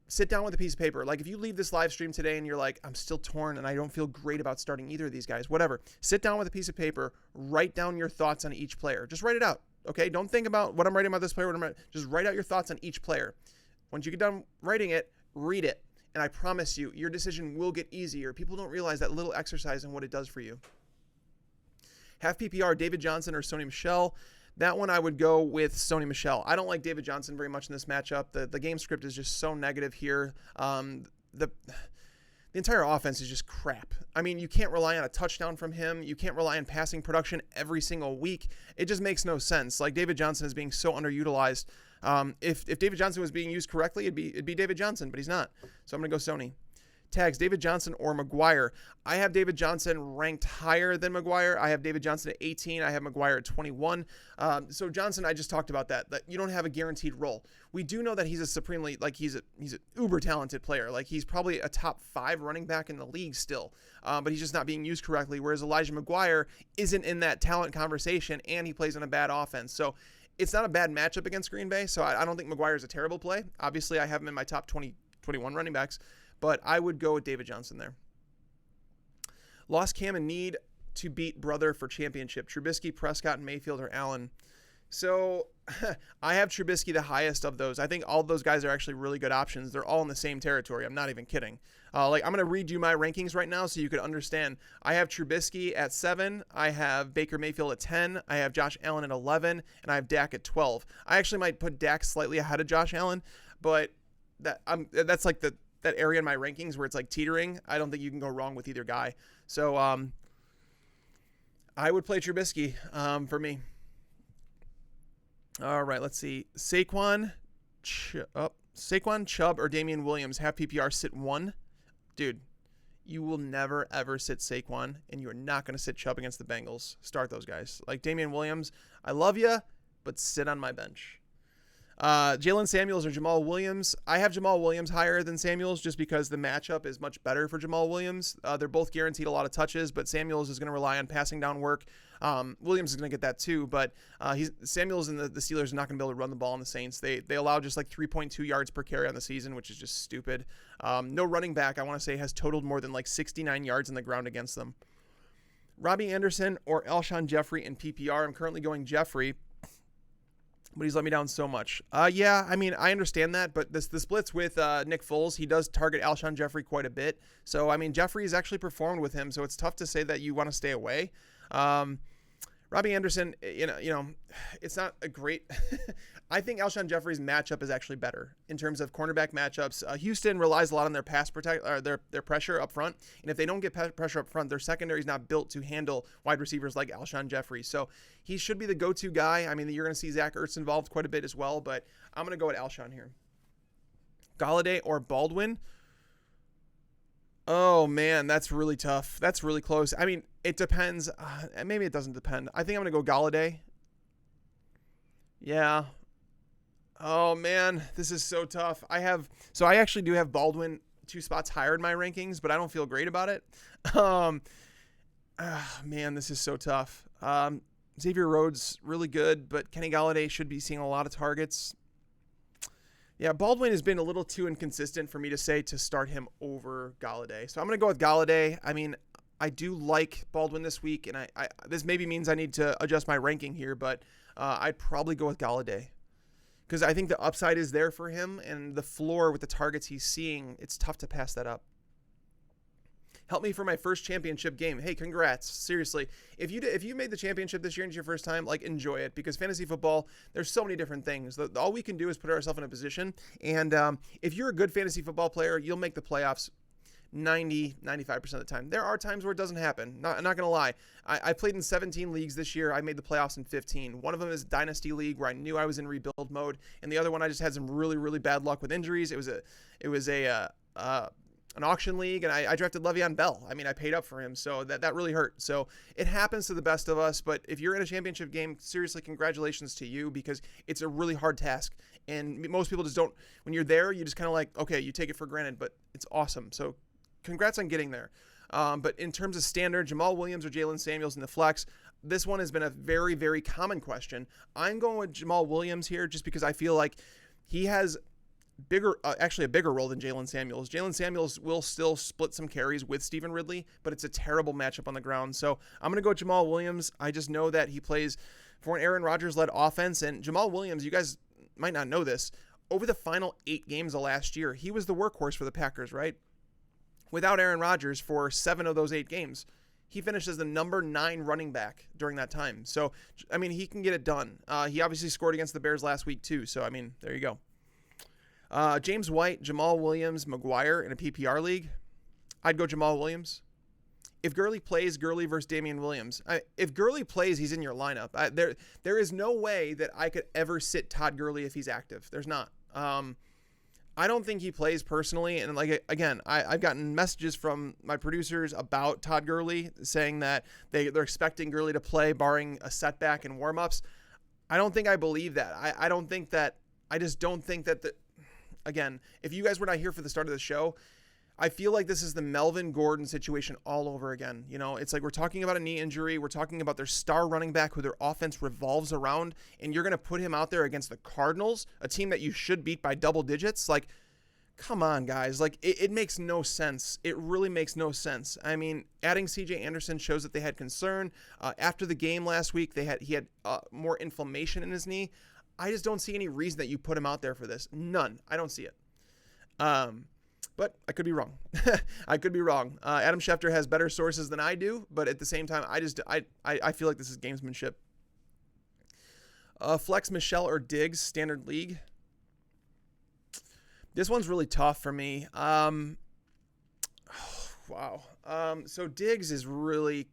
Sit down with a piece of paper. Like if you leave this live stream today and you're like, I'm still torn and I don't feel great about starting either of these guys, whatever. Sit down with a piece of paper, write down your thoughts on each player. Just write it out. Okay. Don't think about what I'm writing about this player. Just write out your thoughts on each player. Once you get done writing it, read it. And I promise you, your decision will get easier. People don't realize that little exercise and what it does for you. Half PPR, David Johnson or Sony Michel. That one I would go with Sony Michel. I don't like David Johnson very much in this matchup. The game script is just so negative here. The entire offense is just crap. I mean, you can't rely on a touchdown from him. You can't rely on passing production every single week. It just makes no sense. Like David Johnson is being so underutilized. If David Johnson was being used correctly, it'd be David Johnson, but he's not. So I'm gonna go Sony. Tags, David Johnson or McGuire. I have David Johnson ranked higher than McGuire. I have David Johnson at 18. I have McGuire at 21. So Johnson, I just talked about that you don't have a guaranteed role. We do know that he's a supremely, like he's an uber talented player. Like he's probably a top 5 running back in the league still, but he's just not being used correctly. Whereas Elijah McGuire isn't in that talent conversation and he plays in a bad offense. So it's not a bad matchup against Green Bay. So I don't think McGuire is a terrible play. Obviously I have him in my top 21 running backs. But I would go with David Johnson there. Lost Cam and need to beat brother for championship. Trubisky, Prescott, and Mayfield or Allen. So I have Trubisky the highest of those. I think all those guys are actually really good options. They're all in the same territory. I'm not even kidding. I'm going to read you my rankings right now so you can understand. I have Trubisky at 7. I have Baker Mayfield at 10. I have Josh Allen at 11. And I have Dak at 12. I actually might put Dak slightly ahead of Josh Allen, but that's like that area in my rankings where it's like teetering. I don't think you can go wrong with either guy. So I would play Trubisky for me. All right, let's see. Saquon, Chubb, or Damian Williams. Half PPR, sit 1. Dude, you will never, ever sit Saquon, and you're not going to sit Chubb against the Bengals. Start those guys. Like Damian Williams, I love you, but sit on my bench. Jalen Samuels or Jamal Williams. I have Jamal Williams higher than Samuels just because the matchup is much better for Jamal Williams. They're both guaranteed a lot of touches, but Samuels is going to rely on passing down work. Williams is going to get that too, but Samuels and the Steelers are not going to be able to run the ball on the Saints. They allow just like 3.2 yards per carry on the season, which is just stupid. No running back, I want to say, has totaled more than like 69 yards on the ground against them. Robbie Anderson or Alshon Jeffrey in PPR. I'm currently going Jeffrey, but he's let me down so much. Yeah, I mean, I understand that, but the splits with Nick Foles, he does target Alshon Jeffrey quite a bit. So, I mean, Jeffrey has actually performed with him, so it's tough to say that you want to stay away. Robbie Anderson, it's not a great I think Alshon Jeffrey's matchup is actually better in terms of cornerback matchups. Houston relies a lot on their pass protect or their pressure up front, and if they don't get pressure up front, their secondary is not built to handle wide receivers like Alshon Jeffrey. So he should be the go-to guy. I mean, you're going to see Zach Ertz involved quite a bit as well, but I'm going to go with Alshon here. Galladay or Baldwin? Oh, man, that's really tough. That's really close. I mean, it depends. Maybe it doesn't depend. I think I'm going to go Galladay. Yeah. Oh, man, this is so tough. I actually do have Baldwin 2 spots higher in my rankings, but I don't feel great about it. Man, this is so tough. Xavier Rhodes, really good, but Kenny Galladay should be seeing a lot of targets. Yeah, Baldwin has been a little too inconsistent for me to say to start him over Galladay. So I'm going to go with Galladay. I mean, I do like Baldwin this week, and I this maybe means I need to adjust my ranking here, but I'd probably go with Galladay because I think the upside is there for him, and the floor with the targets he's seeing, it's tough to pass that up. help me for my first championship game. Hey, congrats. Seriously. If you made the championship this year and it's your first time, like, enjoy it, because fantasy football, there's so many different things. All we can do is put ourselves in a position. And if you're a good fantasy football player, you'll make the playoffs 95% of the time. There are times where it doesn't happen. I'm not going to lie. I played in 17 leagues this year. I made the playoffs in 15. One of them is Dynasty League, where I knew I was in rebuild mode. And the other one, I just had some really, really bad luck with injuries. It was an auction league, and I drafted Le'Veon Bell. I mean, I paid up for him, so that really hurt. So it happens to the best of us, but if you're in a championship game, seriously, congratulations to you, because it's a really hard task. And most people just don't, when you're there, you just kind of like, okay, you take it for granted, but it's awesome. So congrats on getting there. But in terms of standard, Jamal Williams or Jalen Samuels in the flex, this one has been a very, very common question. I'm going with Jamal Williams here just because I feel like he has actually a bigger role than Jalen Samuels. Jalen Samuels will still split some carries with Stephen Ridley, but it's a terrible matchup on the ground. So I'm going to go with Jamal Williams. I just know that he plays for an Aaron Rodgers-led offense, and Jamal Williams, you guys might not know this, over the final 8 games of last year, he was the workhorse for the Packers, right? Without Aaron Rodgers for 7 of those 8 games. He finished as the number 9 running back during that time. So, I mean, he can get it done. He obviously scored against the Bears last week too. So, I mean, there you go. James White, Jamal Williams, McGuire in a PPR league. I'd go Jamal Williams. If Gurley plays, Gurley versus Damian Williams. If Gurley plays, he's in your lineup. There is no way that I could ever sit Todd Gurley if he's active. There's not. I don't think he plays personally. And like, again, I've gotten messages from my producers about Todd Gurley saying that they're expecting Gurley to play barring a setback in warmups. I don't think I believe that. I just don't think that again, if you guys were not here for the start of the show, I feel like this is the Melvin Gordon situation all over again. You know, it's like we're talking about a knee injury. We're talking about their star running back who their offense revolves around, and you're going to put him out there against the Cardinals, a team that you should beat by double digits. Like, come on, guys. Like, it makes no sense. It really makes no sense. I mean, adding CJ Anderson shows that they had concern. After the game last week, he had more inflammation in his knee. I just don't see any reason that you put him out there for this. None. I don't see it. But I could be wrong. I could be wrong. Adam Schefter has better sources than I do, but at the same time, I feel like this is gamesmanship. Flex Michelle or Diggs, standard league. This one's really tough for me. Wow. So Diggs is really,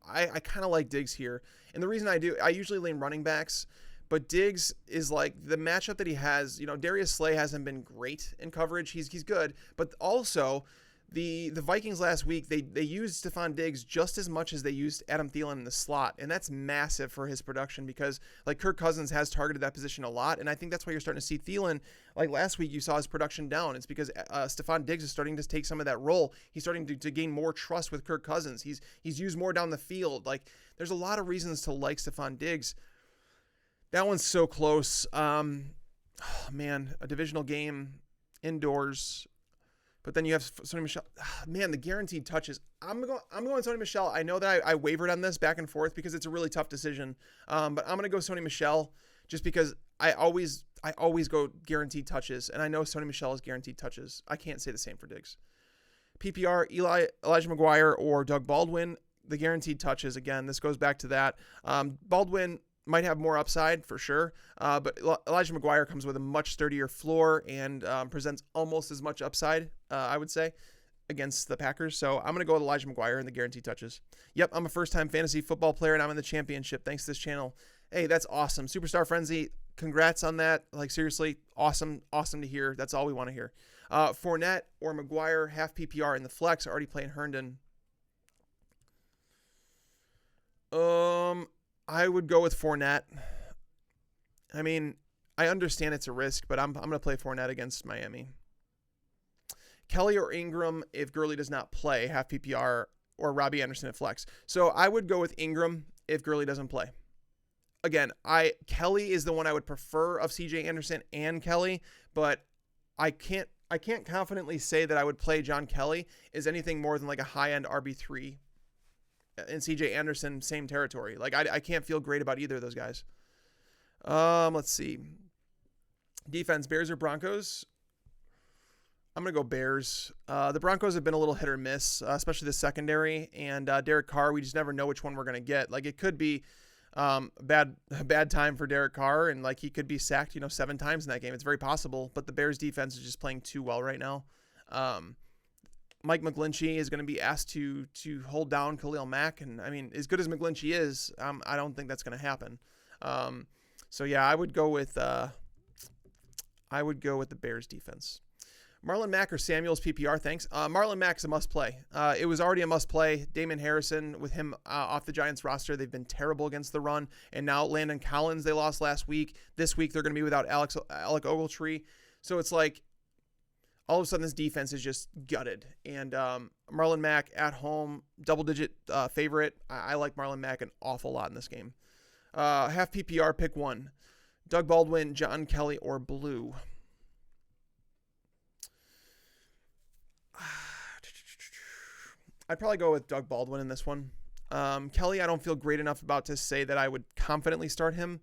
I kind of like Diggs here. And the reason I usually lean running backs, but Diggs is like the matchup that he has. You know, Darius Slay hasn't been great in coverage. He's good, but also the Vikings last week they used Stephon Diggs just as much as they used Adam Thielen in the slot, and that's massive for his production because like Kirk Cousins has targeted that position a lot, and I think that's why you're starting to see Thielen. Like last week, you saw his production down. It's because Stephon Diggs is starting to take some of that role. He's starting to gain more trust with Kirk Cousins. He's used more down the field. Like there's a lot of reasons to like Stephon Diggs. That one's so close. Oh man, a divisional game indoors, but then you have Sony Michel. Man, the guaranteed touches. I'm going Sony Michel. I know that I wavered on this back and forth because it's a really tough decision. But I'm gonna go Sony Michel just because I always go guaranteed touches, and I know Sony Michel is guaranteed touches. I can't say the same for Diggs. PPR, Elijah McGuire or Doug Baldwin. The guaranteed touches again. This goes back to that. Baldwin might have more upside for sure, but Elijah McGuire comes with a much sturdier floor and presents almost as much upside, I would say, against the Packers. So I'm going to go with Elijah McGuire in the guaranteed touches. Yep, I'm a first-time fantasy football player, and I'm in the championship thanks to this channel. Hey, that's awesome. Superstar Frenzy, congrats on that. Like, seriously, awesome to hear. That's all we want to hear. Fournette or McGuire, half PPR in the flex, already playing Herndon. I would go with Fournette. I mean, I understand it's a risk, but I'm going to play Fournette against Miami. Kelly or Ingram if Gurley does not play, half PPR, or Robbie Anderson at flex. So I would go with Ingram if Gurley doesn't play. Again, Kelly is the one I would prefer of CJ Anderson and Kelly, but I can't confidently say that I would play John Kelly as anything more than like a high-end RB3. And CJ Anderson, same territory. Like I can't feel great about either of those guys. Let's see. Defense, Bears or Broncos? I'm going to go Bears. The Broncos have been a little hit or miss, especially the secondary. And Derek Carr, we just never know which one we're going to get. Like, it could be a bad time for Derek Carr, and like he could be sacked, 7 times in that game. It's very possible. But the Bears defense is just playing too well right now. Mike McGlinchey is going to be asked to hold down Khalil Mack. And, I mean, as good as McGlinchey is, I don't think that's going to happen. So, yeah, I would go with the Bears defense. Marlon Mack or Samuels PPR, thanks. Marlon Mack's a must-play. It was already a must-play. Damon Harrison, with him off the Giants roster, they've been terrible against the run. And now Landon Collins, they lost last week. This week, they're going to be without Alec Ogletree. So it's like, all of a sudden, this defense is just gutted. And Marlon Mack at home, double-digit favorite. I like Marlon Mack an awful lot in this game. Half PPR, pick one. Doug Baldwin, John Kelly, or Blue. I'd probably go with Doug Baldwin in this one. Kelly, I don't feel great enough about to say that I would confidently start him.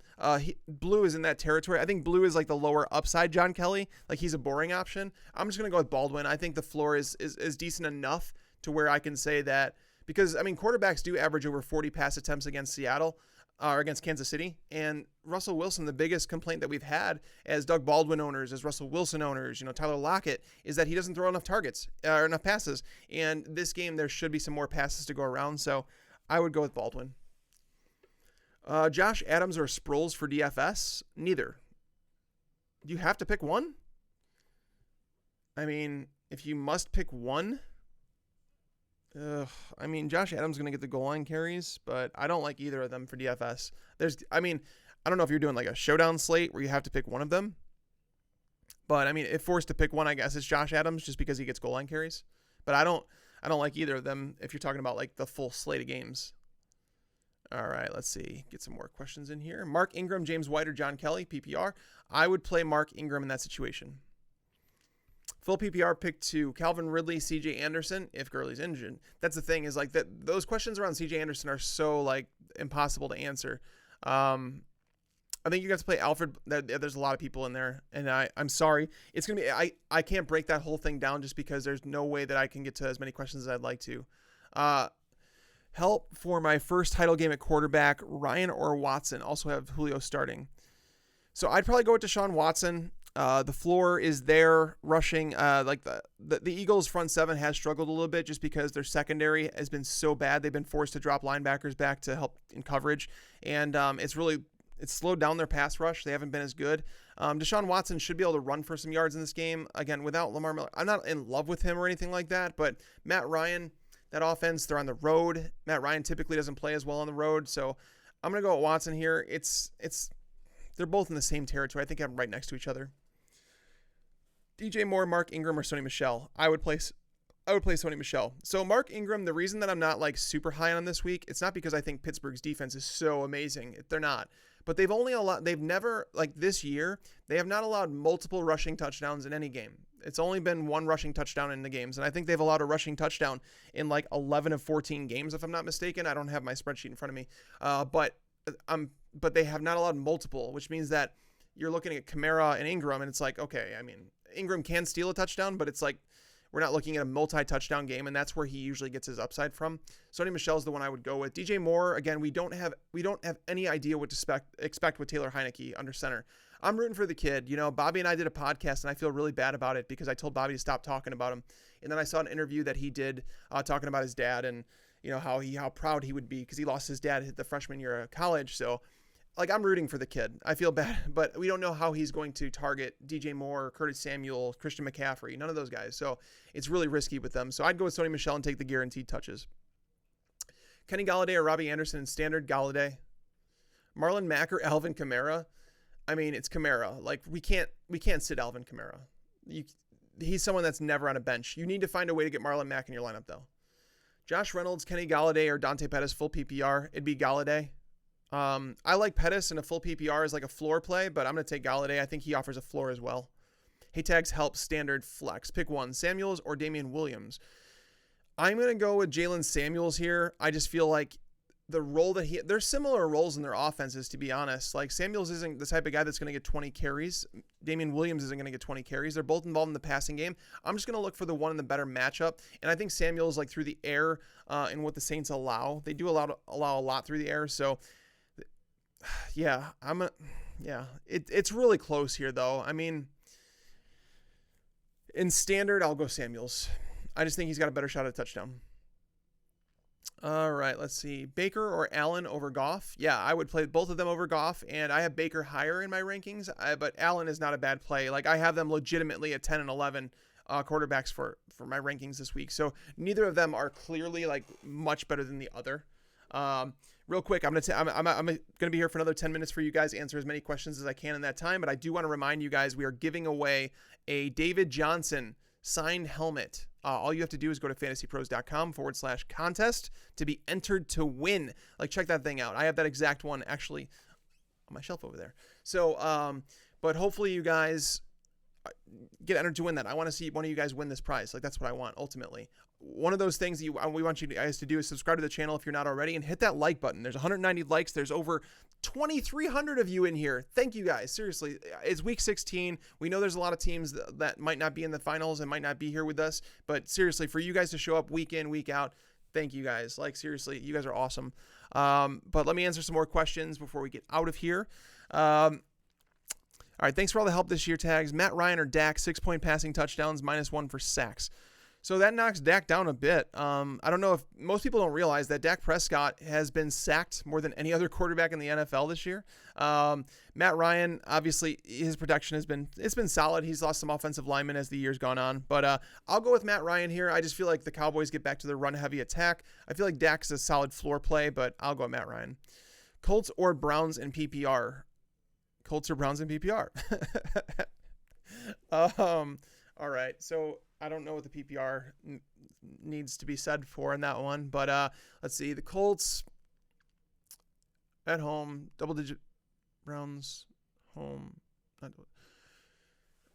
Blue is in that territory. I think Blue is like the lower upside John Kelly. Like, he's a boring option. I'm just going to go with Baldwin. I think the floor is decent enough to where I can say that, because, I mean, quarterbacks do average over 40 pass attempts against Seattle or against Kansas City. And Russell Wilson, the biggest complaint that we've had as Doug Baldwin owners, as Russell Wilson owners, Tyler Lockett, is that he doesn't throw enough targets or enough passes. And this game, there should be some more passes to go around. So I would go with Baldwin. Josh Adams or Sproles for DFS? Neither. You have to pick one? I mean, if you must pick one, I mean, Josh Adams is going to get the goal line carries, but I don't like either of them for DFS. I don't know if you're doing like a showdown slate where you have to pick one of them, but I mean, if forced to pick one, I guess it's Josh Adams just because he gets goal line carries, but I don't like either of them if you're talking about like the full slate of games. All right, let's see. Get some more questions in here. Mark Ingram, James White, or John Kelly, PPR. I would play Mark Ingram in that situation. Full PPR, pick 2. Calvin Ridley, CJ Anderson, if Gurley's injured. That's the thing, is like that. Those questions around CJ Anderson are so like impossible to answer. I think you guys play Alfred. There's a lot of people in there, and I'm sorry. It's gonna be. I can't break that whole thing down just because there's no way that I can get to as many questions as I'd like to. Help for my first title game at quarterback, Ryan or Watson. Also have Julio starting. So I'd probably go with Deshaun Watson. The floor is there rushing. Like the Eagles front seven has struggled a little bit just because their secondary has been so bad. They've been forced to drop linebackers back to help in coverage. And it's slowed down their pass rush. They haven't been as good. Deshaun Watson should be able to run for some yards in this game. Again, without Lamar Miller, I'm not in love with him or anything like that, but Matt Ryan, that offense, they're on the road. Matt Ryan typically doesn't play as well on the road. So I'm going to go with Watson here. They're both in the same territory. I think I'm right next to each other. DJ Moore, Mark Ingram, or Sony Michel. I would play Sony Michel. So Mark Ingram, the reason that I'm not like super high on this week, it's not because I think Pittsburgh's defense is so amazing. They're not. But they've never, like this year, they have not allowed multiple rushing touchdowns in any game. It's only been one rushing touchdown in the games. And I think they've allowed a rushing touchdown in like 11 of 14 games, if I'm not mistaken. I don't have my spreadsheet in front of me. But they have not allowed multiple, which means that you're looking at Kamara and Ingram, and it's like, okay, I mean, Ingram can steal a touchdown, but it's like we're not looking at a multi-touchdown game, and that's where he usually gets his upside from. Sony Michel's the one I would go with. DJ Moore, again, we don't have any idea what to expect with Taylor Heineke under center. I'm rooting for the kid. Bobby and I did a podcast, and I feel really bad about it because I told Bobby to stop talking about him. And then I saw an interview that he did talking about his dad and how proud he would be because he lost his dad the freshman year of college. So like, I'm rooting for the kid. I feel bad, but we don't know how he's going to target DJ Moore, Curtis Samuel, Christian McCaffrey, none of those guys. So it's really risky with them. So I'd go with Sony Michel and take the guaranteed touches. Kenny Golladay or Robbie Anderson in standard. Golladay. Marlon Mack or Alvin Kamara. I mean, it's Kamara. Like, we can't sit Alvin Kamara. He's someone that's never on a bench. You need to find a way to get Marlon Mack in your lineup, though. Josh Reynolds, Kenny Golladay, or Dante Pettis full PPR. It'd be Golladay. I like Pettis in a full PPR as like a floor play, but I'm going to take Golladay. I think he offers a floor as well. Hey, tags help standard flex. Pick one, Samuels or Damian Williams. I'm going to go with Jalen Samuels here. I just feel like the role that there's similar roles in their offenses, to be honest. Like Samuels isn't the type of guy that's going to get 20 carries. Damian Williams isn't going to get 20 carries. They're both involved in the passing game. I'm just going to look for the one in the better matchup. And I think Samuels, like through the air and what the Saints allow, they do allow a lot through the air. So yeah, it's really close here though. I mean, in standard, I'll go Samuels. I just think he's got a better shot at a touchdown. All right, let's see. Baker or Allen over Goff? Yeah, I would play both of them over Goff, and I have Baker higher in my rankings, but Allen is not a bad play. Like, I have them legitimately at 10 and 11 quarterbacks for my rankings this week. So neither of them are clearly, like, much better than the other. Real quick, I'm gonna be here for another 10 minutes for you guys, answer as many questions as I can in that time, but I do want to remind you guys we are giving away a David Johnson signed helmet. All you have to do is go to fantasypros.com/contest to be entered to win. Like, check that thing out. I have that exact one actually on my shelf over there. So, but hopefully you guys get entered to win that. I want to see one of you guys win this prize. Like, that's what I want ultimately. One of those things that we want you guys to do is subscribe to the channel if you're not already, and hit that like button. There's 190 likes. There's over 2,300 of you in here. Thank you guys. Seriously, it's week 16. We know there's a lot of teams that might not be in the finals and might not be here with us, but seriously, for you guys to show up week in, week out, thank you guys. Like, seriously, you guys are awesome. But let me answer some more questions before we get out of here. All right, thanks for all the help this year, Tags. Matt Ryan or Dak, 6-point passing touchdowns, -1 for sacks. So that knocks Dak down a bit. I don't know if most people don't realize that Dak Prescott has been sacked more than any other quarterback in the NFL this year. Matt Ryan, obviously, his production has been solid. He's lost some offensive linemen as the year's gone on. But I'll go with Matt Ryan here. I just feel like the Cowboys get back to their run-heavy attack. I feel like Dak's a solid floor play, but I'll go with Matt Ryan. Colts or Browns in PPR? Colts or Browns in PPR? All right, so I don't know what the PPR needs to be said for in that one, but let's see. The Colts at home, double-digit. Browns home.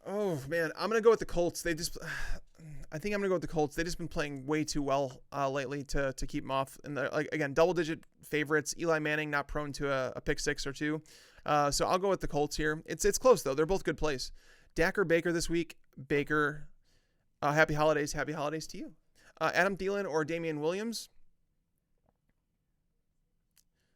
Oh man, I'm gonna go with the Colts. I think I'm gonna go with the Colts. They've just been playing way too well lately to keep them off. And like, again, double-digit favorites. Eli Manning not prone to a pick six or two. So I'll go with the Colts here. It's close though. They're both good plays. Dak or Baker this week? Baker. Happy holidays to you. Adam Thielen or Damian Williams?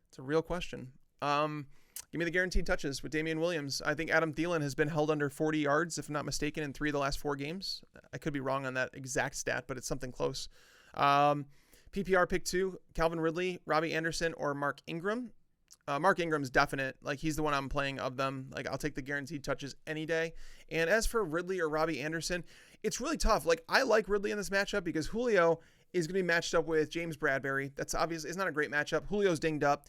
It's a real question. Give me the guaranteed touches with Damian Williams. I think Adam Thielen has been held under 40 yards, if I'm not mistaken, in 3 of the last 4 games. I could be wrong on that exact stat, but it's something close. PPR pick 2, Calvin Ridley, Robbie Anderson, or Mark Ingram. Mark Ingram's definite. Like, he's the one I'm playing of them. Like, I'll take the guaranteed touches any day. And as for Ridley or Robbie Anderson, it's really tough. Like, I like Ridley in this matchup because Julio is going to be matched up with James Bradbury. That's obvious. It's not a great matchup. Julio's dinged up.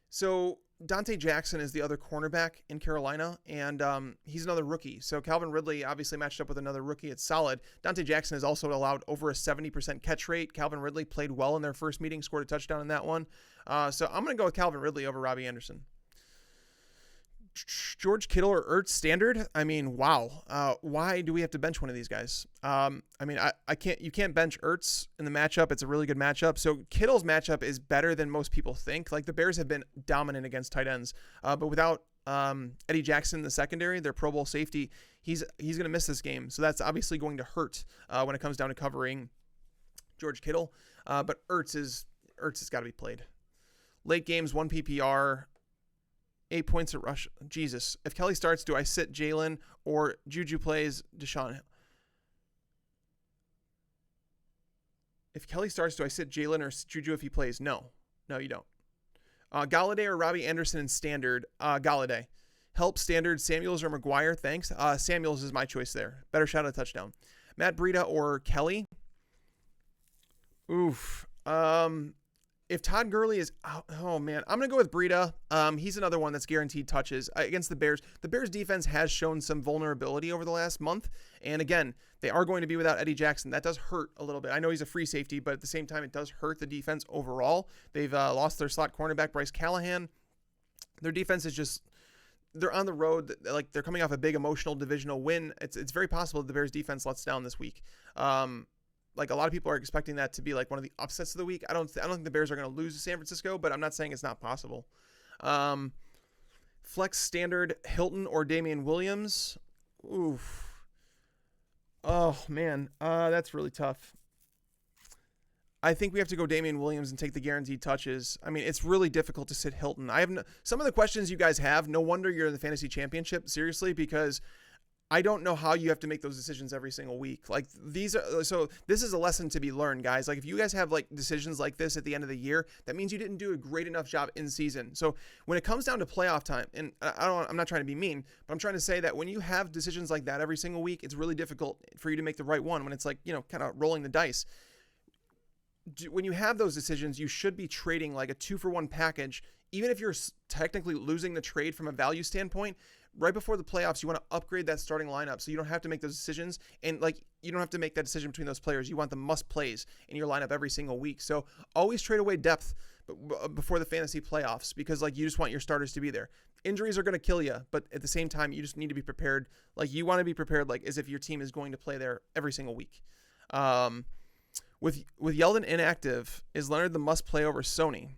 So Dante Jackson is the other cornerback in Carolina, and he's another rookie. So Calvin Ridley obviously matched up with another rookie. It's solid. Dante Jackson has also allowed over a 70% catch rate. Calvin Ridley played well in their first meeting, scored a touchdown in that one. So I'm going to go with Calvin Ridley over Robbie Anderson. George Kittle or Ertz standard? I mean, wow. Why do we have to bench one of these guys? I mean, you can't bench Ertz in the matchup. It's a really good matchup. So Kittle's matchup is better than most people think. Like, the Bears have been dominant against tight ends, but without Eddie Jackson in the secondary, their Pro Bowl safety, he's going to miss this game. So that's obviously going to hurt when it comes down to covering George Kittle. But Ertz has got to be played. Late games, 1 PPR. 8 points at rush. Jesus. If Kelly starts, do I sit Jalen or Juju plays Deshaun? If Kelly starts, do I sit Jalen or Juju if he plays? No, you don't. Galladay or Robbie Anderson in standard? Galladay. Help standard Samuels or McGuire? Thanks. Samuels is my choice there. Better shot at a touchdown. Matt Breida or Kelly? Oof. If Todd Gurley is out, oh man, I'm going to go with Breida. He's another one that's guaranteed touches against the Bears. The Bears defense has shown some vulnerability over the last month. And again, they are going to be without Eddie Jackson. That does hurt a little bit. I know he's a free safety, but at the same time, it does hurt the defense overall. They've lost their slot cornerback, Bryce Callahan. Their defense is just, they're on the road. Like, they're coming off a big emotional divisional win. It's very possible that the Bears defense lets down this week. like a lot of people are expecting that to be like one of the upsets of the week. I don't think the Bears are going to lose to San Francisco, but I'm not saying it's not possible. Flex standard Hilton or Damian Williams. Oof. Oh man, that's really tough. I think we have to go Damian Williams and take the guaranteed touches. I mean, it's really difficult to sit Hilton. I have some of the questions you guys have. No wonder you're in the fantasy championship, seriously, because I don't know how you have to make those decisions every single week. Like this is a lesson to be learned, guys. Like if you guys have like decisions like this at the end of the year, that means you didn't do a great enough job in season. So when it comes down to playoff time, and I'm not trying to be mean, but I'm trying to say that when you have decisions like that every single week, it's really difficult for you to make the right one when it's like, kind of rolling the dice. When you have those decisions, you should be trading like a 2-for-1 package. Even if you're technically losing the trade from a value standpoint, right before the playoffs, you want to upgrade that starting lineup so you don't have to make those decisions. And like, you don't have to make that decision between those players. You want the must plays in your lineup every single week. So always trade away depth before the fantasy playoffs, because like you just want your starters to be there. Injuries are going to kill you, but at the same time, you just need to be prepared. Like you want to be prepared, like as if your team is going to play there every single week. With Yeldon inactive, is Leonard the must play over Sony?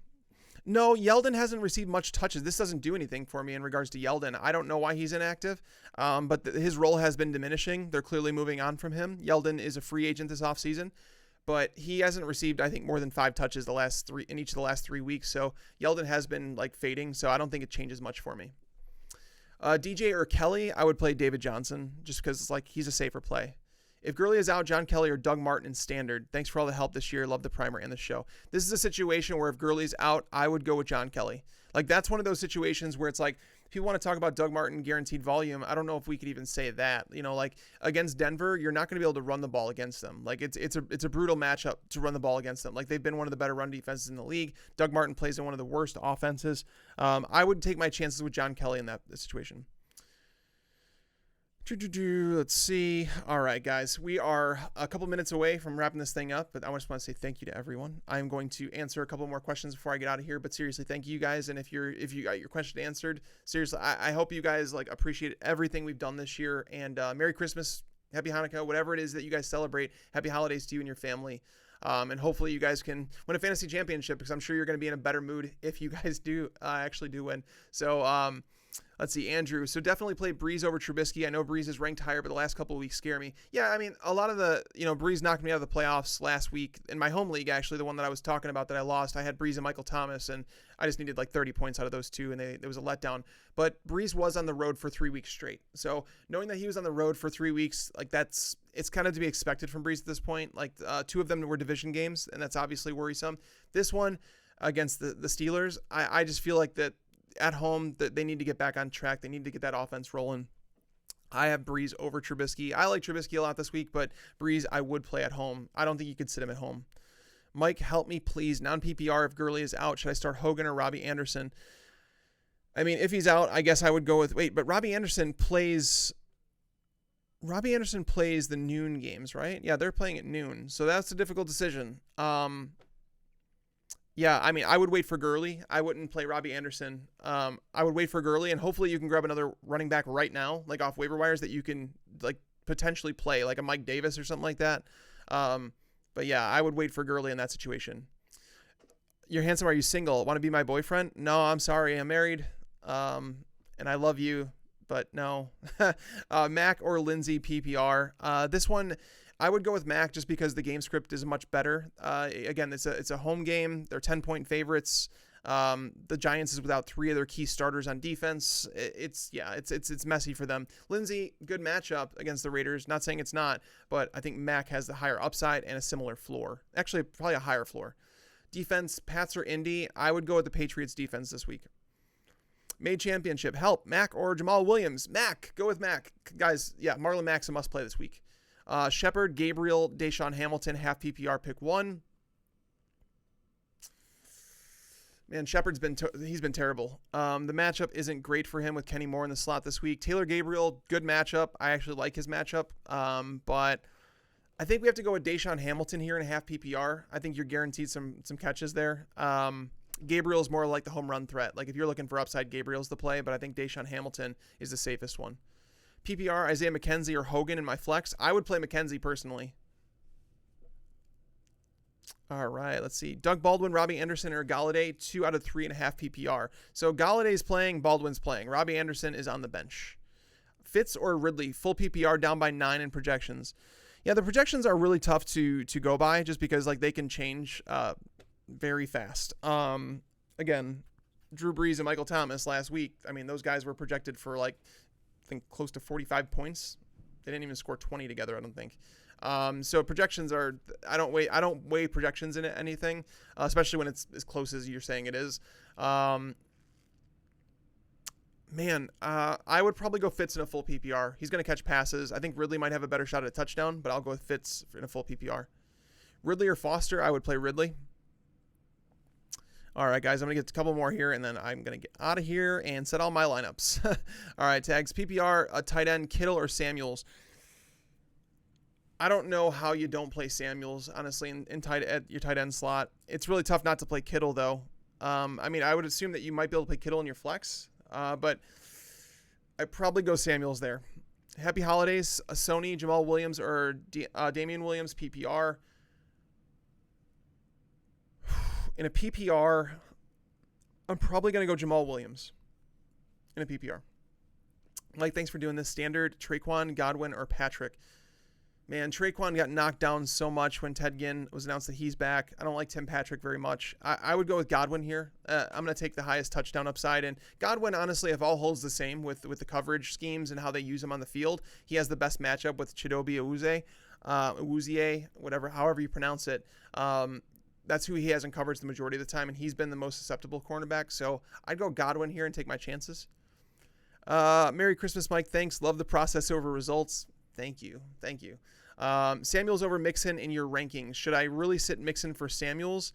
No, Yeldon hasn't received much touches. This doesn't do anything for me in regards to Yeldon. I don't know why he's inactive, but his role has been diminishing. They're clearly moving on from him. Yeldon is a free agent this offseason, but he hasn't received, I think, more than 5 touches in each of the last 3 weeks. So Yeldon has been like fading, so I don't think it changes much for me. DJ or Kelly, I would play David Johnson just because it's like he's a safer play. If Gurley is out, John Kelly or Doug Martin in standard. Thanks for all the help this year. Love the primer and the show. This is a situation where if Gurley's out, I would go with John Kelly. Like that's one of those situations where it's like, if you want to talk about Doug Martin guaranteed volume, I don't know if we could even say that. Like against Denver, you're not going to be able to run the ball against them. Like it's a brutal matchup to run the ball against them. Like they've been one of the better run defenses in the league. Doug Martin plays in one of the worst offenses. I would take my chances with John Kelly in that situation. Let's see. All right, guys, we are a couple minutes away from wrapping this thing up, but I just want to say thank you to everyone. I'm going to answer a couple more questions before I get out of here, but seriously, thank you guys. And if you got your question answered, seriously, I hope you guys like appreciate everything we've done this year. And Merry Christmas, Happy Hanukkah, whatever it is that you guys celebrate. Happy holidays to you and your family. And hopefully you guys can win a fantasy championship, because I'm sure you're going to be in a better mood if you guys do actually do win. So, let's see, Andrew. So definitely play Breeze over Trubisky. I know Breeze is ranked higher, but the last couple of weeks scare me. Yeah, I mean, a lot of the, Breeze knocked me out of the playoffs last week. In my home league, actually, the one that I was talking about that I lost, I had Breeze and Michael Thomas, and I just needed like 30 points out of those two, and there was a letdown. But Breeze was on the road for 3 weeks straight. So knowing that he was on the road for 3 weeks, like it's kind of to be expected from Breeze at this point. Like 2 of them were division games, and that's obviously worrisome. This one against the Steelers, I just feel like that at home that they need to get back on track. They need to get that offense rolling. I have Breeze over Trubisky. I like Trubisky a lot this week, but Breeze I would play at home. I don't think you could sit him at home. Mike, help me please. Non-PPR, if Gurley is out, should I start Hogan or Robbie Anderson? I mean, if he's out, I guess I would go with but Robbie Anderson plays the noon games, right? Yeah, they're playing at noon. So that's a difficult decision. Yeah, I mean, I would wait for Gurley. I wouldn't play Robbie Anderson. I would wait for Gurley, and hopefully you can grab another running back right now, like off waiver wires, that you can like potentially play, like a Mike Davis or something like that. But yeah, I would wait for Gurley in that situation. You're handsome. Are you single? Want to be my boyfriend? No, I'm sorry. I'm married. And I love you, but no. Mac or Lindsay PPR. This one, I would go with Mac just because the game script is much better. Again, it's a home game. They're 10-point favorites. The Giants is without 3 of their key starters on defense. It's messy for them. Lindsay, good matchup against the Raiders. Not saying it's not, but I think Mac has the higher upside and a similar floor. Actually, probably a higher floor. Defense, Pats or Indy, I would go with the Patriots defense this week. Made championship, help, Mac or Jamal Williams? Mac, go with Mac. Guys, yeah, Marlon Mack's a must play this week. Shepard, Gabriel, Deshaun Hamilton, half PPR, pick 1. Man, Shepard's he's been terrible. The matchup isn't great for him with Kenny Moore in the slot this week. Taylor Gabriel, good matchup. I actually like his matchup. But I think we have to go with Deshaun Hamilton here in a half PPR. I think you're guaranteed some catches there. Gabriel's more like the home run threat. Like if you're looking for upside, Gabriel's the play, but I think Deshaun Hamilton is the safest one. PPR, Isaiah McKenzie or Hogan in my flex. I would play McKenzie personally. All right, let's see. Doug Baldwin, Robbie Anderson, or Galladay, 2 out of 3.5 PPR. So Galladay's playing, Baldwin's playing. Robbie Anderson is on the bench. Fitz or Ridley, full PPR, down by 9 in projections. Yeah, the projections are really tough to go by just because like they can change very fast. Again, Drew Brees and Michael Thomas last week. I mean, those guys were projected for like I think close to 45 points. They didn't even score 20 together, I don't think. So projections are I don't weigh projections in anything, especially when it's as close as you're saying it is. I would probably go Fitz in a full PPR. He's going to catch passes. I think Ridley might have a better shot at a touchdown, but I'll go with Fitz in a full PPR. Ridley or Foster, I would play Ridley. All right, guys, I'm going to get a couple more here, and then I'm going to get out of here and set all my lineups. All right, tags, PPR, a tight end, Kittle or Samuels. I don't know how you don't play Samuels, honestly, in your tight end slot. It's really tough not to play Kittle, though. I mean, I would assume that you might be able to play Kittle in your flex, but I'd probably go Samuels there. Happy holidays, Sony, Jamal Williams, or Damian Williams, PPR. In a PPR, I'm probably going to go Jamal Williams in a PPR. Mike, thanks for doing this. Standard, Traquan, Godwin, or Patrick. Man, Traquan got knocked down so much when Ted Ginn was announced that he's back. I don't like Tim Patrick very much. I would go with Godwin here. I'm going to take the highest touchdown upside. And Godwin, honestly, if all holds the same with the coverage schemes and how they use him on the field, he has the best matchup with Chidobe Awuzie, however you pronounce it. That's who he has in coverage the majority of the time, and he's been the most susceptible cornerback. So I'd go Godwin here and take my chances. Merry Christmas, Mike. Thanks. Love the process over results. Thank you. Samuels over Mixon in your rankings. Should I really sit Mixon for Samuels?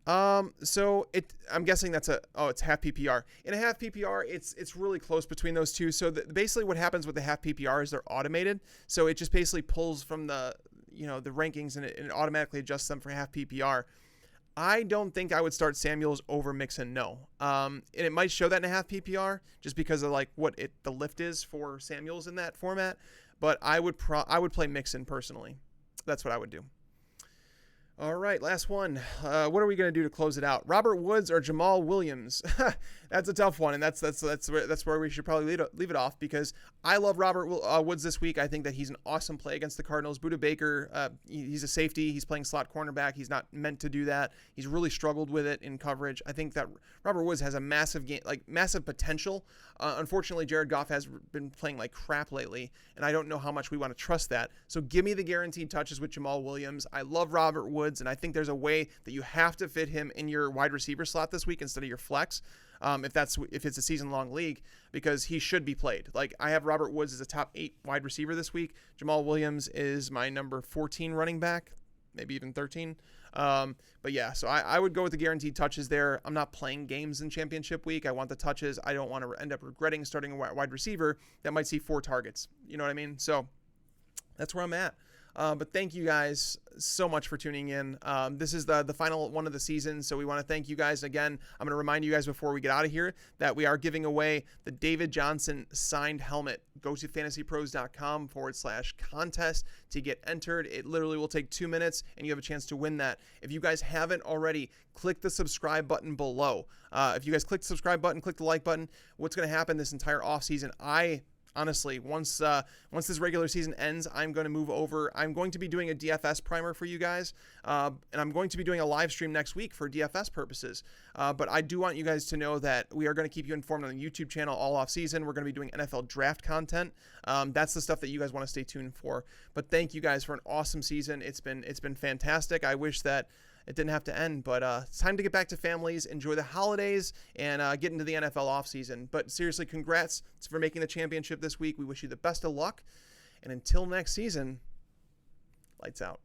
I'm guessing it's half PPR. In a half PPR, it's really close between those two. So basically what happens with the half PPR is they're automated. So it just basically pulls from the rankings and it automatically adjusts them for half PPR. I don't think I would start Samuels over Mixon, no. And it might show that in a half PPR just because of like what the lift is for Samuels in that format. But I would play Mixon personally. That's what I would do. All right, last one. What are we going to do to close it out? Robert Woods or Jamal Williams? That's a tough one, and that's where we should probably leave it off because I love Robert Woods this week. I think that he's an awesome play against the Cardinals. Budda Baker, he's a safety. He's playing slot cornerback. He's not meant to do that. He's really struggled with it in coverage. I think that Robert Woods has a massive potential. Unfortunately, Jared Goff has been playing like crap lately, and I don't know how much we want to trust that. So give me the guaranteed touches with Jamal Williams. I love Robert Woods. And I think there's a way that you have to fit him in your wide receiver slot this week instead of your flex, if it's a season-long league, because he should be played. Like I have Robert Woods as a top 8 wide receiver this week. Jamal Williams is my number 14 running back, maybe even 13. But yeah, so I would go with the guaranteed touches there. I'm not playing games in championship week. I want the touches. I don't want to end up regretting starting a wide receiver that might see 4 targets. You know what I mean? So that's where I'm at. But thank you guys so much for tuning in. This is the final one of the season, so we want to thank you guys again. I'm going to remind you guys before we get out of here that we are giving away the David Johnson signed helmet. Go to fantasypros.com/contest to get entered. It literally will take 2 minutes, and you have a chance to win that. If you guys haven't already, click the subscribe button below. If you guys click the subscribe button, click the like button, what's going to happen this entire offseason, honestly, once this regular season ends, I'm going to move over. I'm going to be doing a DFS primer for you guys, and I'm going to be doing a live stream next week for DFS purposes. But I do want you guys to know that we are going to keep you informed on the YouTube channel all off season. We're going to be doing NFL draft content. That's the stuff that you guys want to stay tuned for. But thank you guys for an awesome season. It's been fantastic. I wish that it didn't have to end, but it's time to get back to families, enjoy the holidays, and get into the NFL offseason. But seriously, congrats for making the championship this week. We wish you the best of luck. And until next season, lights out.